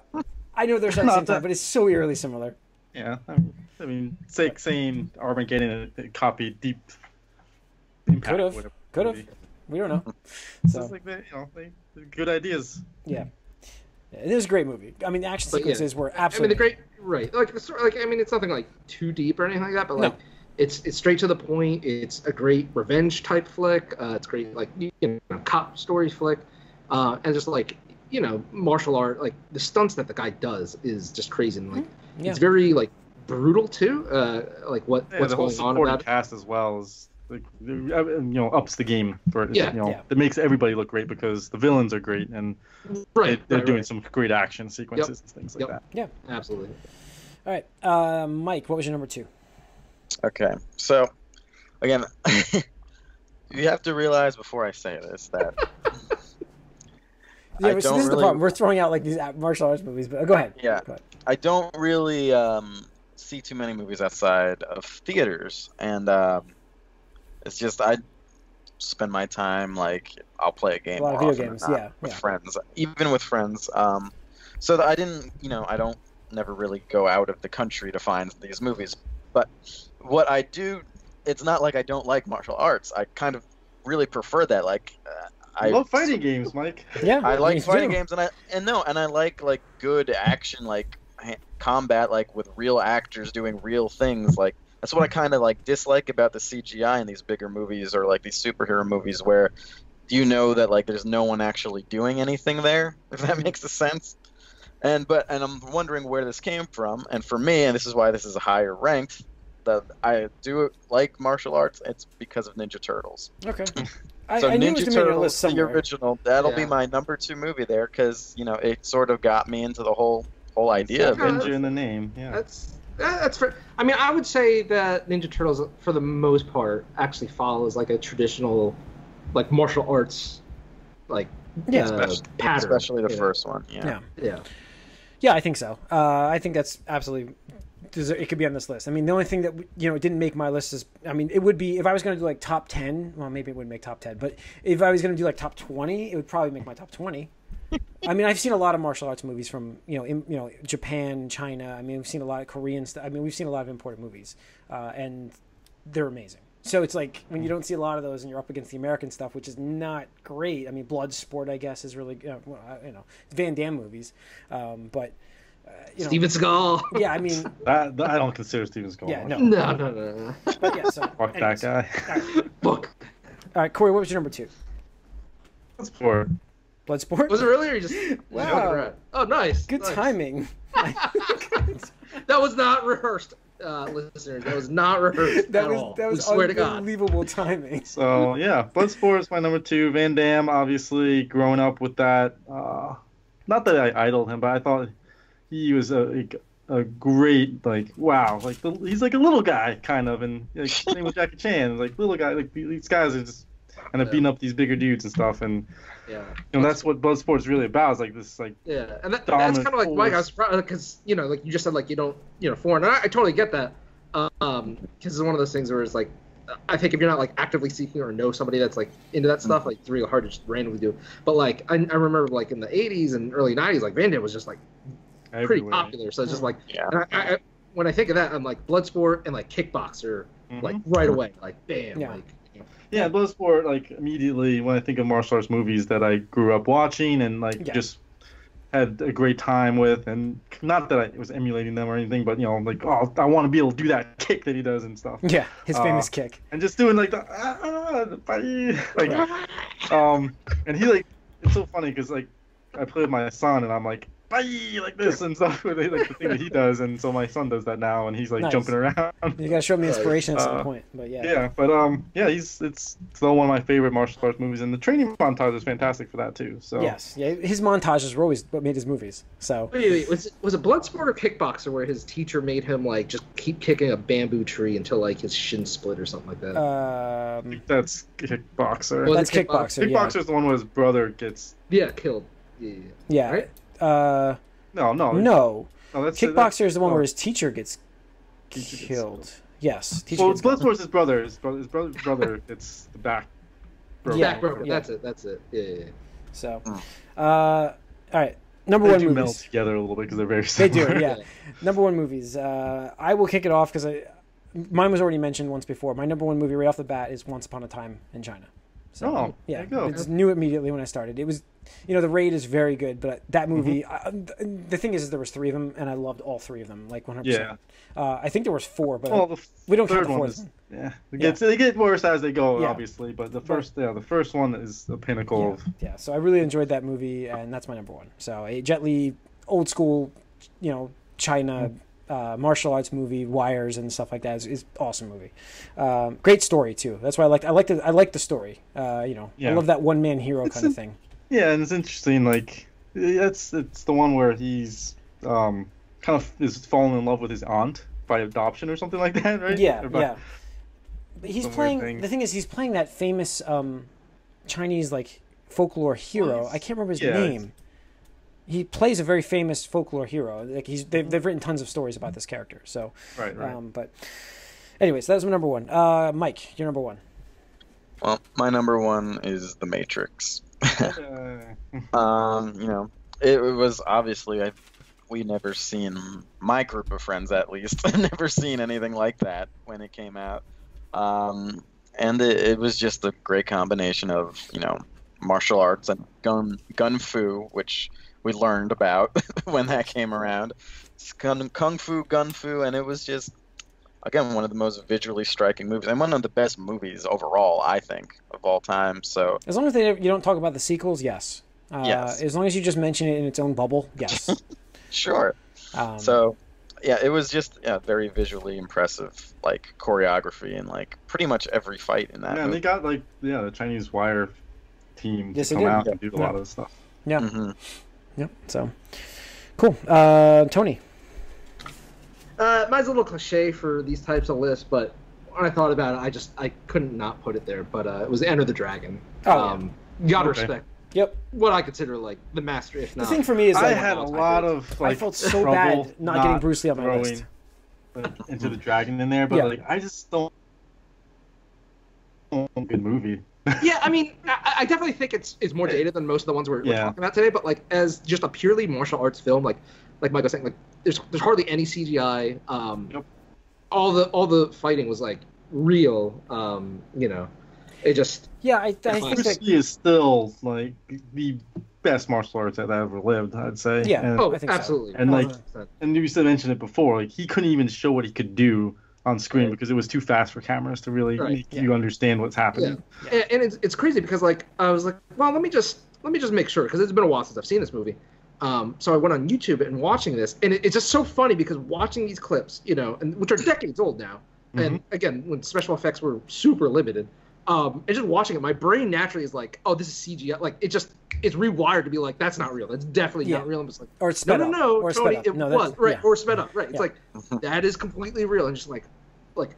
[SPEAKER 1] know they're at the same time, but it's so eerily similar.
[SPEAKER 2] Yeah. I mean, saying Armageddon copied Deep Impact.
[SPEAKER 1] Could have. We don't know.
[SPEAKER 2] So it's like they good ideas.
[SPEAKER 1] Yeah. It is a great movie. I mean, the action sequences were absolutely.
[SPEAKER 4] It's nothing like too deep or anything like that, but like it's straight to the point. It's a great revenge type flick. It's great like cop story flick, and just like martial art. Like the stunts that the guy does is just crazy. And like it's very like brutal too. Like what's going on about it.
[SPEAKER 2] Cast as well is. Ups the game for it makes everybody look great because the villains are great and they're doing some great action sequences and things like that.
[SPEAKER 1] Yeah,
[SPEAKER 4] absolutely.
[SPEAKER 1] All right, Mike, what was your number 2?
[SPEAKER 3] Okay, so again, you have to realize before I say this that
[SPEAKER 1] Yeah, so this is the problem. We're throwing out like these martial arts movies, but go ahead.
[SPEAKER 3] Yeah,
[SPEAKER 1] go ahead.
[SPEAKER 3] I don't really see too many movies outside of theaters, and it's just I spend my time like I'll play a game.
[SPEAKER 1] A lot of video games,
[SPEAKER 3] with friends, even with friends. So that I didn't, I don't never really go out of the country to find these movies. But what I do, it's not like I don't like martial arts. I kind of really prefer that. Like
[SPEAKER 2] I love fighting games, Mike.
[SPEAKER 1] Yeah,
[SPEAKER 3] I like fighting games, and I like good action, like combat, like with real actors doing real things. Like that's what I kind of like dislike about the CGI in these bigger movies or like these superhero movies, where that like there's no one actually doing anything there. If that makes sense. And I'm wondering where this came from. And for me, and this is why this is a higher ranked, that I do like martial arts. It's because of Ninja Turtles.
[SPEAKER 1] Okay.
[SPEAKER 3] So
[SPEAKER 1] I
[SPEAKER 3] Ninja Turtles, the original, that'll be my number 2 movie there, because it sort of got me into the whole idea of
[SPEAKER 2] Ninja in the name. Yeah,
[SPEAKER 4] that's fair. I mean, I would say that Ninja Turtles, for the most part, actually follows like a traditional, like martial arts, like pattern.
[SPEAKER 3] Especially the first one.
[SPEAKER 1] Yeah, I think so. I think that's absolutely. It could be on this list. I mean, the only thing that didn't make my list is, I mean, it would be if I was going to do like top 10. Well, maybe it wouldn't make top 10, but if I was going to do like top 20, it would probably make my top 20. I mean, I've seen a lot of martial arts movies from Japan, China. I mean, we've seen a lot of Korean stuff. I mean, we've seen a lot of imported movies, and they're amazing. So it's like when you don't see a lot of those and you're up against the American stuff, which is not great. I mean, Bloodsport, I guess, is really Van Damme movies, but.
[SPEAKER 4] Steven Seagal.
[SPEAKER 1] Yeah, I mean,
[SPEAKER 2] I don't consider Steven Seagal.
[SPEAKER 1] Yeah,
[SPEAKER 4] no.
[SPEAKER 1] But yeah, so
[SPEAKER 2] fuck that guy.
[SPEAKER 4] Fuck.
[SPEAKER 1] All right, Corey, what was your number 2?
[SPEAKER 2] Bloodsport.
[SPEAKER 1] Bloodsport?
[SPEAKER 4] Was it really, or you just?
[SPEAKER 1] Wow.
[SPEAKER 4] Oh, nice.
[SPEAKER 1] Good timing.
[SPEAKER 4] That was not rehearsed, listeners. That was not rehearsed
[SPEAKER 1] That
[SPEAKER 4] at
[SPEAKER 1] was
[SPEAKER 4] all.
[SPEAKER 1] that was
[SPEAKER 4] we swear to God.
[SPEAKER 1] unbelievable timing.
[SPEAKER 2] So yeah, Bloodsport is my number 2. Van Damme, obviously, growing up with that. Not that I idoled him, but I thought he was a great, like, wow, like he's like a little guy kind of, and like, same with Jackie Chan, like little guy, like these guys are just kind of beating up these bigger dudes and stuff, and that's what Bloodsport's really about. Is like this, like
[SPEAKER 4] and that's kind of like Mike. I was surprised because like you just said, like you don't foreign. And I totally get that, because it's one of those things where it's like. I think if you're not like actively seeking or know somebody that's like into that stuff, like it's really hard to just randomly do. But like I remember like in the 80s and early 90s, like Van Damme was just like pretty popular. So it's just like I when I think of that, I'm like Bloodsport and like Kickboxer, like right away, like bam, like.
[SPEAKER 2] Yeah, Bloodsport, like immediately when I think of martial arts movies that I grew up watching and like just had a great time with, and not that I was emulating them or anything, but like, oh, I want to be able to do that kick that he does and stuff.
[SPEAKER 1] Yeah, his famous kick.
[SPEAKER 2] And just doing like the and he like, it's so funny because like I play with my son and I'm like like this and stuff with like the thing that he does, and so my son does that now and he's like jumping around.
[SPEAKER 1] You gotta show me inspiration at some point, but
[SPEAKER 2] it's still one of my favorite martial arts movies, and the training montage is fantastic for that too. So
[SPEAKER 1] his montages were always what made his movies. So
[SPEAKER 4] wait, was it Bloodsport or Kickboxer where his teacher made him like just keep kicking a bamboo tree until like his shin split or something like that?
[SPEAKER 2] I think that's Kickboxer.
[SPEAKER 1] That's Kickboxer.
[SPEAKER 2] Kickboxer is the one where his brother gets
[SPEAKER 4] killed. Yeah.
[SPEAKER 1] Right?
[SPEAKER 2] No.
[SPEAKER 1] That's Kickboxer is the one where his teacher gets killed. Yes.
[SPEAKER 2] Bloodsport's his brother. His brother gets the back.
[SPEAKER 4] Back broken. That's it. Yeah.
[SPEAKER 1] So, all right. Number one movies.
[SPEAKER 2] Meld together a little bit because they're very similar.
[SPEAKER 1] They do, yeah. Number one movies. I will kick it off because mine was already mentioned once before. My number one movie right off the bat is Once Upon a Time in China. So,
[SPEAKER 2] there you go.
[SPEAKER 1] It's knew immediately when I started. It was, The Raid is very good, but that movie, the thing is there was 3 of them, and I loved all 3 of them, like 100%. Yeah. I think there was 4, but we don't count the 4th.
[SPEAKER 2] They get worse as they go, obviously, but the first one is the pinnacle.
[SPEAKER 1] Yeah, so I really enjoyed that movie, and that's my number 1. So a Jet Li, old school, China. Martial arts movie, Wires and stuff like that is awesome movie. Great story too. That's why I like the story. I love that one man hero kind of thing.
[SPEAKER 2] Yeah, and it's interesting. Like it's the one where he's kind of is falling in love with his aunt by adoption or something like that, right?
[SPEAKER 1] Yeah. But he's playing. The thing is, he's playing that famous Chinese like folklore hero. I can't remember his name. He plays a very famous folklore hero. Like they've written tons of stories about this character. So,
[SPEAKER 2] right.
[SPEAKER 1] But, anyways, that was my number one. Mike, your number one.
[SPEAKER 3] Well, my number one is The Matrix. You know, it was obviously we never seen, my group of friends at least, never seen anything like that when it came out. And it was just a great combination of, you know, martial arts and gun fu, which we learned about when that came around. It's kung fu, gun fu, and it was just, again, one of the most visually striking movies, and one of the best movies overall, I think, of all time. So
[SPEAKER 1] as long as you don't talk about the sequels, yes.
[SPEAKER 3] Yes.
[SPEAKER 1] As long as you just mention it in its own bubble, yes.
[SPEAKER 3] Sure. So, yeah, it was just very visually impressive, like choreography and like pretty much every fight in that.
[SPEAKER 2] Yeah,
[SPEAKER 3] movie.
[SPEAKER 2] and they got like the Chinese wire team to come out and do a lot of the stuff.
[SPEAKER 1] Yeah.
[SPEAKER 3] Mm-hmm.
[SPEAKER 1] Yep. So cool. Tony.
[SPEAKER 4] Mine's a little cliche for these types of lists, but when I thought about it, I couldn't not put it there. But it was Enter the Dragon. You gotta respect.
[SPEAKER 1] Yep.
[SPEAKER 4] What I consider like the master, if not.
[SPEAKER 1] The thing for me is
[SPEAKER 2] I had a lot of like,
[SPEAKER 1] I felt so bad not getting Bruce Lee on my list.
[SPEAKER 2] Into the Dragon in there, but like I just don't. Good movie.
[SPEAKER 4] Yeah, I mean, I definitely think it's more dated than most of the ones we're talking about today. But like as just a purely martial arts film, like Mike was saying, like there's hardly any CGI.
[SPEAKER 2] Nope.
[SPEAKER 4] All the fighting was like real. You know, it just.
[SPEAKER 1] Yeah, I think
[SPEAKER 2] Bruce Lee is still like the best martial artist that ever lived, I'd say.
[SPEAKER 1] Yeah.
[SPEAKER 2] And,
[SPEAKER 1] I think
[SPEAKER 4] absolutely.
[SPEAKER 1] So.
[SPEAKER 2] And
[SPEAKER 4] 100%.
[SPEAKER 2] like, and you said mentioned it before, like he couldn't even show what he could do on screen because it was too fast for cameras to really make you understand what's happening.
[SPEAKER 4] Yeah. And it's crazy because like I was like, well, let me just make sure, because it's been a while since I've seen this movie. So I went on YouTube and watching this, and it's just so funny because watching these clips, you know, and which are decades old now, and again when special effects were super limited, and just watching it, my brain naturally is like, oh, this is CGI. Like it's rewired to be like, that's not real. That's definitely not real. I'm just like,
[SPEAKER 1] or it's sped up.
[SPEAKER 4] No,
[SPEAKER 1] or
[SPEAKER 4] Tony, it was right, or sped up, right?
[SPEAKER 1] Yeah.
[SPEAKER 4] It's like that is completely real, and just like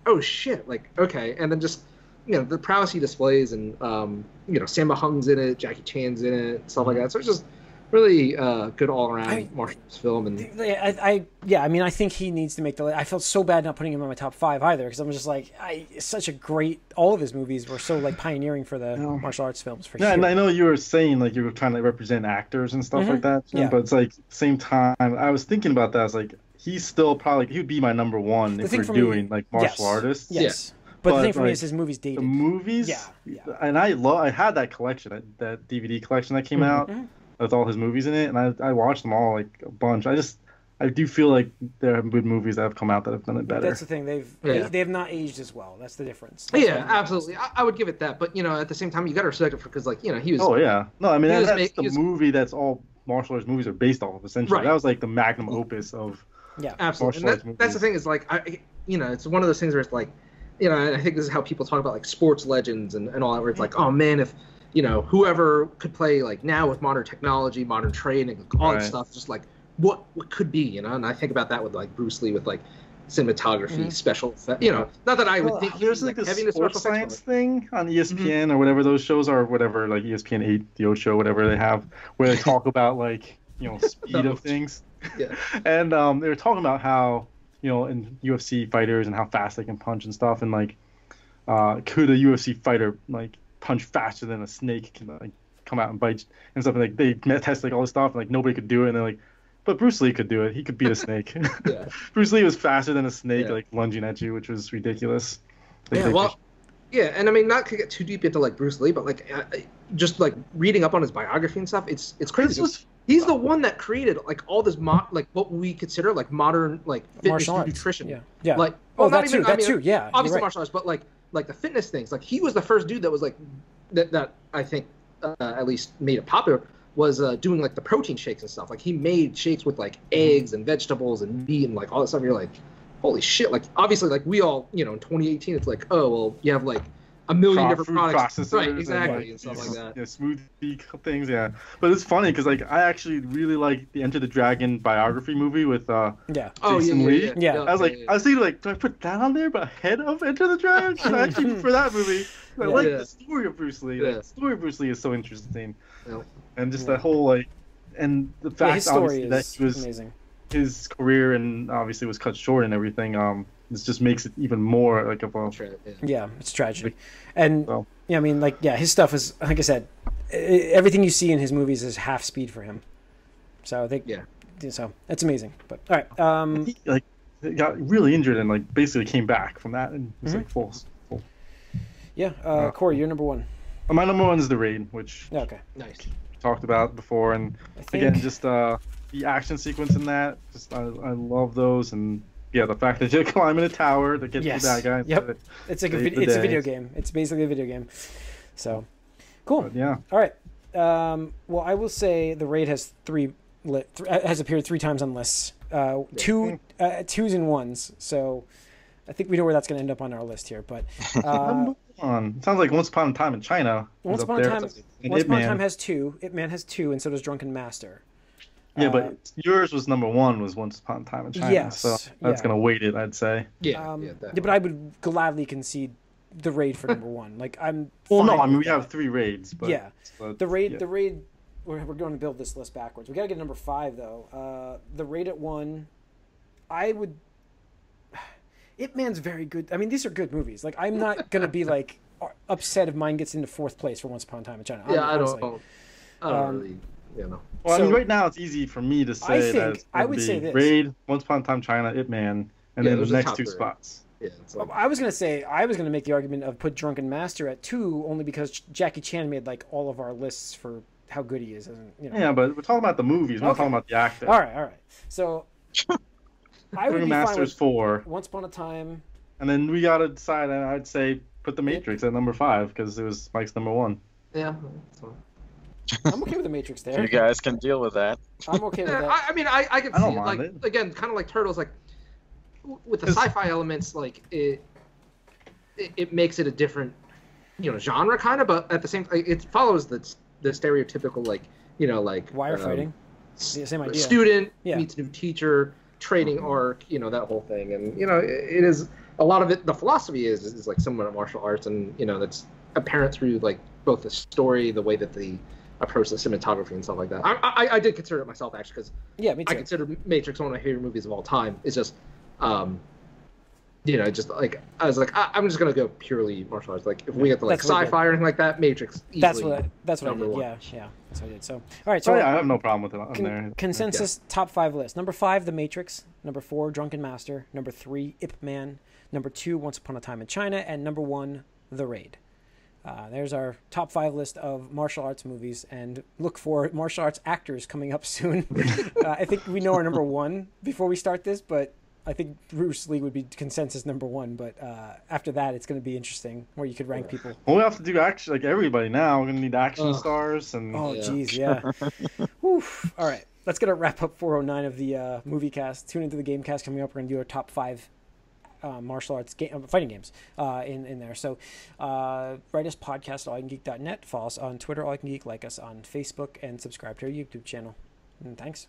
[SPEAKER 4] oh shit, like okay, and then just the prowess he displays, and Sammo Hung's in it, Jackie Chan's in it, stuff like that. So it's just really good all around martial arts film. And
[SPEAKER 1] I mean, I think he needs to make the list. I felt so bad not putting him in my top 5 either, because I'm just like, such a great. All of his movies were so like pioneering for the martial arts films. For sure.
[SPEAKER 2] And I know you were saying like you were trying to represent actors and stuff like that, Jim, but it's like at the same time I was thinking about that. I was like, he's still probably he would be my number one if we're doing like martial artists.
[SPEAKER 1] Yes. But the thing for me is his movies dated.
[SPEAKER 2] The movies, and I had that collection, that DVD collection that came out with all his movies in it, and I watched them all like a bunch. I do feel like there have been movies that have come out that have done it better.
[SPEAKER 1] That's the thing; they have not aged as well. That's the difference.
[SPEAKER 4] Absolutely. I would give it that, but at the same time, you got to respect it because he was.
[SPEAKER 2] Oh yeah, no, I mean that's the movie that's all martial arts movies are based off of. Essentially, that was like the magnum opus of.
[SPEAKER 1] Yeah,
[SPEAKER 4] absolutely. And that's the thing is like it's one of those things where it's like. I think this is how people talk about like sports legends and all that, where it's like, oh man, if whoever could play like now with modern technology, modern training, all that stuff, just like what could be, and I think about that with like Bruce Lee with like cinematography, special effects, not that I would think
[SPEAKER 2] there's like this sports science thing on ESPN or whatever those shows are, whatever, like ESPN 8, the Ocho, whatever they have, where they talk about like speed of things, and they were talking about how. In UFC fighters and how fast they can punch and stuff, and like, could a UFC fighter like punch faster than a snake can like come out and bite and stuff? And like they test like all this stuff, and like nobody could do it, and they're like, but Bruce Lee could do it. He could beat a snake. Bruce Lee was faster than a snake, like lunging at you, which was ridiculous.
[SPEAKER 4] And I mean, not to get too deep into like Bruce Lee, but like just like reading up on his biography and stuff, it's crazy. He's the one that created like all this like what we consider like modern like fitness and nutrition.
[SPEAKER 1] Yeah.
[SPEAKER 4] Like
[SPEAKER 1] that too. Yeah.
[SPEAKER 4] Obviously martial arts, but like the fitness things. Like he was the first dude that was like that I think at least made it popular was doing like the protein shakes and stuff. Like he made shakes with like eggs and vegetables and meat and like all that stuff. You're like, holy shit! Like obviously like we all in 2018 it's like, oh well, you have like a million different
[SPEAKER 2] food
[SPEAKER 4] products,
[SPEAKER 2] processors,
[SPEAKER 4] right? Exactly, and stuff like that.
[SPEAKER 2] Yeah, smoothie things, yeah. But it's funny because like I actually really like the Enter the Dragon biography movie with Jason Lee.
[SPEAKER 1] Yeah.
[SPEAKER 2] I was thinking like, do I put that on there but ahead of Enter the Dragon? Because I actually prefer that movie. I like the story of Bruce Lee. Like, the story of Bruce Lee is so interesting, and just the whole like, and the fact obviously that he was
[SPEAKER 1] amazing.
[SPEAKER 2] His career and obviously was cut short and everything. This just makes it even more like of a
[SPEAKER 1] it's tragedy. And I mean, like, his stuff is, like I said, everything you see in his movies is half speed for him. So I think so that's amazing. But all right,
[SPEAKER 2] he got really injured and like basically came back from that and was like full.
[SPEAKER 1] Yeah, Corey, you're number one.
[SPEAKER 2] My number one is The Raid, which
[SPEAKER 4] nice
[SPEAKER 2] talked about before, and again just the action sequence in that. Just I love those and. Yeah, the fact that you climb in a tower to get to the bad guy.
[SPEAKER 1] Yep. It's like a video game. It's basically a video game. So, cool.
[SPEAKER 2] But, yeah.
[SPEAKER 1] All right. Well, I will say The Raid has has appeared 3 times on lists. Twos and ones. So, I think we know where that's going to end up on our list here. But
[SPEAKER 2] number one. Sounds like Once Upon a Time in China.
[SPEAKER 1] Once Upon a Time has 2. Ip Man has 2, and so does Drunken Master.
[SPEAKER 2] Yeah, but yours was number one. Was Once Upon a Time in China, so that's gonna weight it, I'd say.
[SPEAKER 1] Yeah, but I would gladly concede The Raid for number one. Like I'm.
[SPEAKER 2] Well, no, I mean we have 3 raids, but
[SPEAKER 1] The Raid. We're going to build this list backwards. We got to get number 5 though. The Raid at 1. I would. Ip Man's very good. I mean, these are good movies. Like I'm not gonna be like upset if mine gets into 4th place for Once Upon a Time in China.
[SPEAKER 4] I don't really.
[SPEAKER 2] Well, I mean, right now it's easy for me to say
[SPEAKER 1] I would say this:
[SPEAKER 2] Raid, Once Upon a Time China, Ip Man, and then the next 2 spots.
[SPEAKER 4] Yeah,
[SPEAKER 1] I was gonna make the argument of put Drunken Master at 2 only because Jackie Chan made like all of our lists for how good he is, and
[SPEAKER 2] Yeah, but we're talking about the movies. We're not talking about the actor.
[SPEAKER 1] All right. So I would be
[SPEAKER 2] Master's
[SPEAKER 1] fine with
[SPEAKER 2] 4.
[SPEAKER 1] Once Upon a Time,
[SPEAKER 2] and then we gotta decide. And I'd say put The Matrix at number 5 because it was Mike's number 1.
[SPEAKER 4] Yeah.
[SPEAKER 1] I'm okay with The Matrix there.
[SPEAKER 3] You guys can deal with that.
[SPEAKER 1] I'm okay with that.
[SPEAKER 4] I mean, I can see
[SPEAKER 2] it.
[SPEAKER 4] Like again, kind of like Turtles, like with the sci-fi elements, like it makes it a different, genre kind of, but at the same time, it follows the stereotypical like
[SPEAKER 1] wire fighting. Same idea.
[SPEAKER 4] Student meets new teacher, training arc, that whole thing, and it is a lot of it. The philosophy is like similar to martial arts, and that's apparent through like both the story, the way that the approach the cinematography and stuff like that. I did consider it myself actually because
[SPEAKER 1] me too.
[SPEAKER 4] I consider Matrix one of my favorite movies of all time. It's just, just like I was like I'm just gonna go purely martial arts. Like if we get to like sci-fi or anything like that, Matrix.
[SPEAKER 1] That's what I did. That's what I did. So all right. So
[SPEAKER 2] I have no problem with it on there.
[SPEAKER 1] Consensus top 5 list. Number 5, The Matrix. Number 4, Drunken Master. Number 3, Ip Man. Number 2, Once Upon a Time in China, and number 1, The Raid. There's our top 5 list of martial arts movies, and look for martial arts actors coming up soon. I think we know our number 1 before we start this, but I think Bruce Lee would be consensus number 1. But after that, it's going to be interesting where you could rank people.
[SPEAKER 2] Well, we have to do action, like everybody now. We're going to need action stars. And
[SPEAKER 1] oh, geez, yeah. All right, let's get a wrap up 409 of the Moviecast. Tune into the Gamecast coming up. We're going to do our top 5 martial arts fighting games in there. So write us podcast at allycangeek.net. Follow us on Twitter, allycangeek. Like us on Facebook, and subscribe to our YouTube channel. And thanks.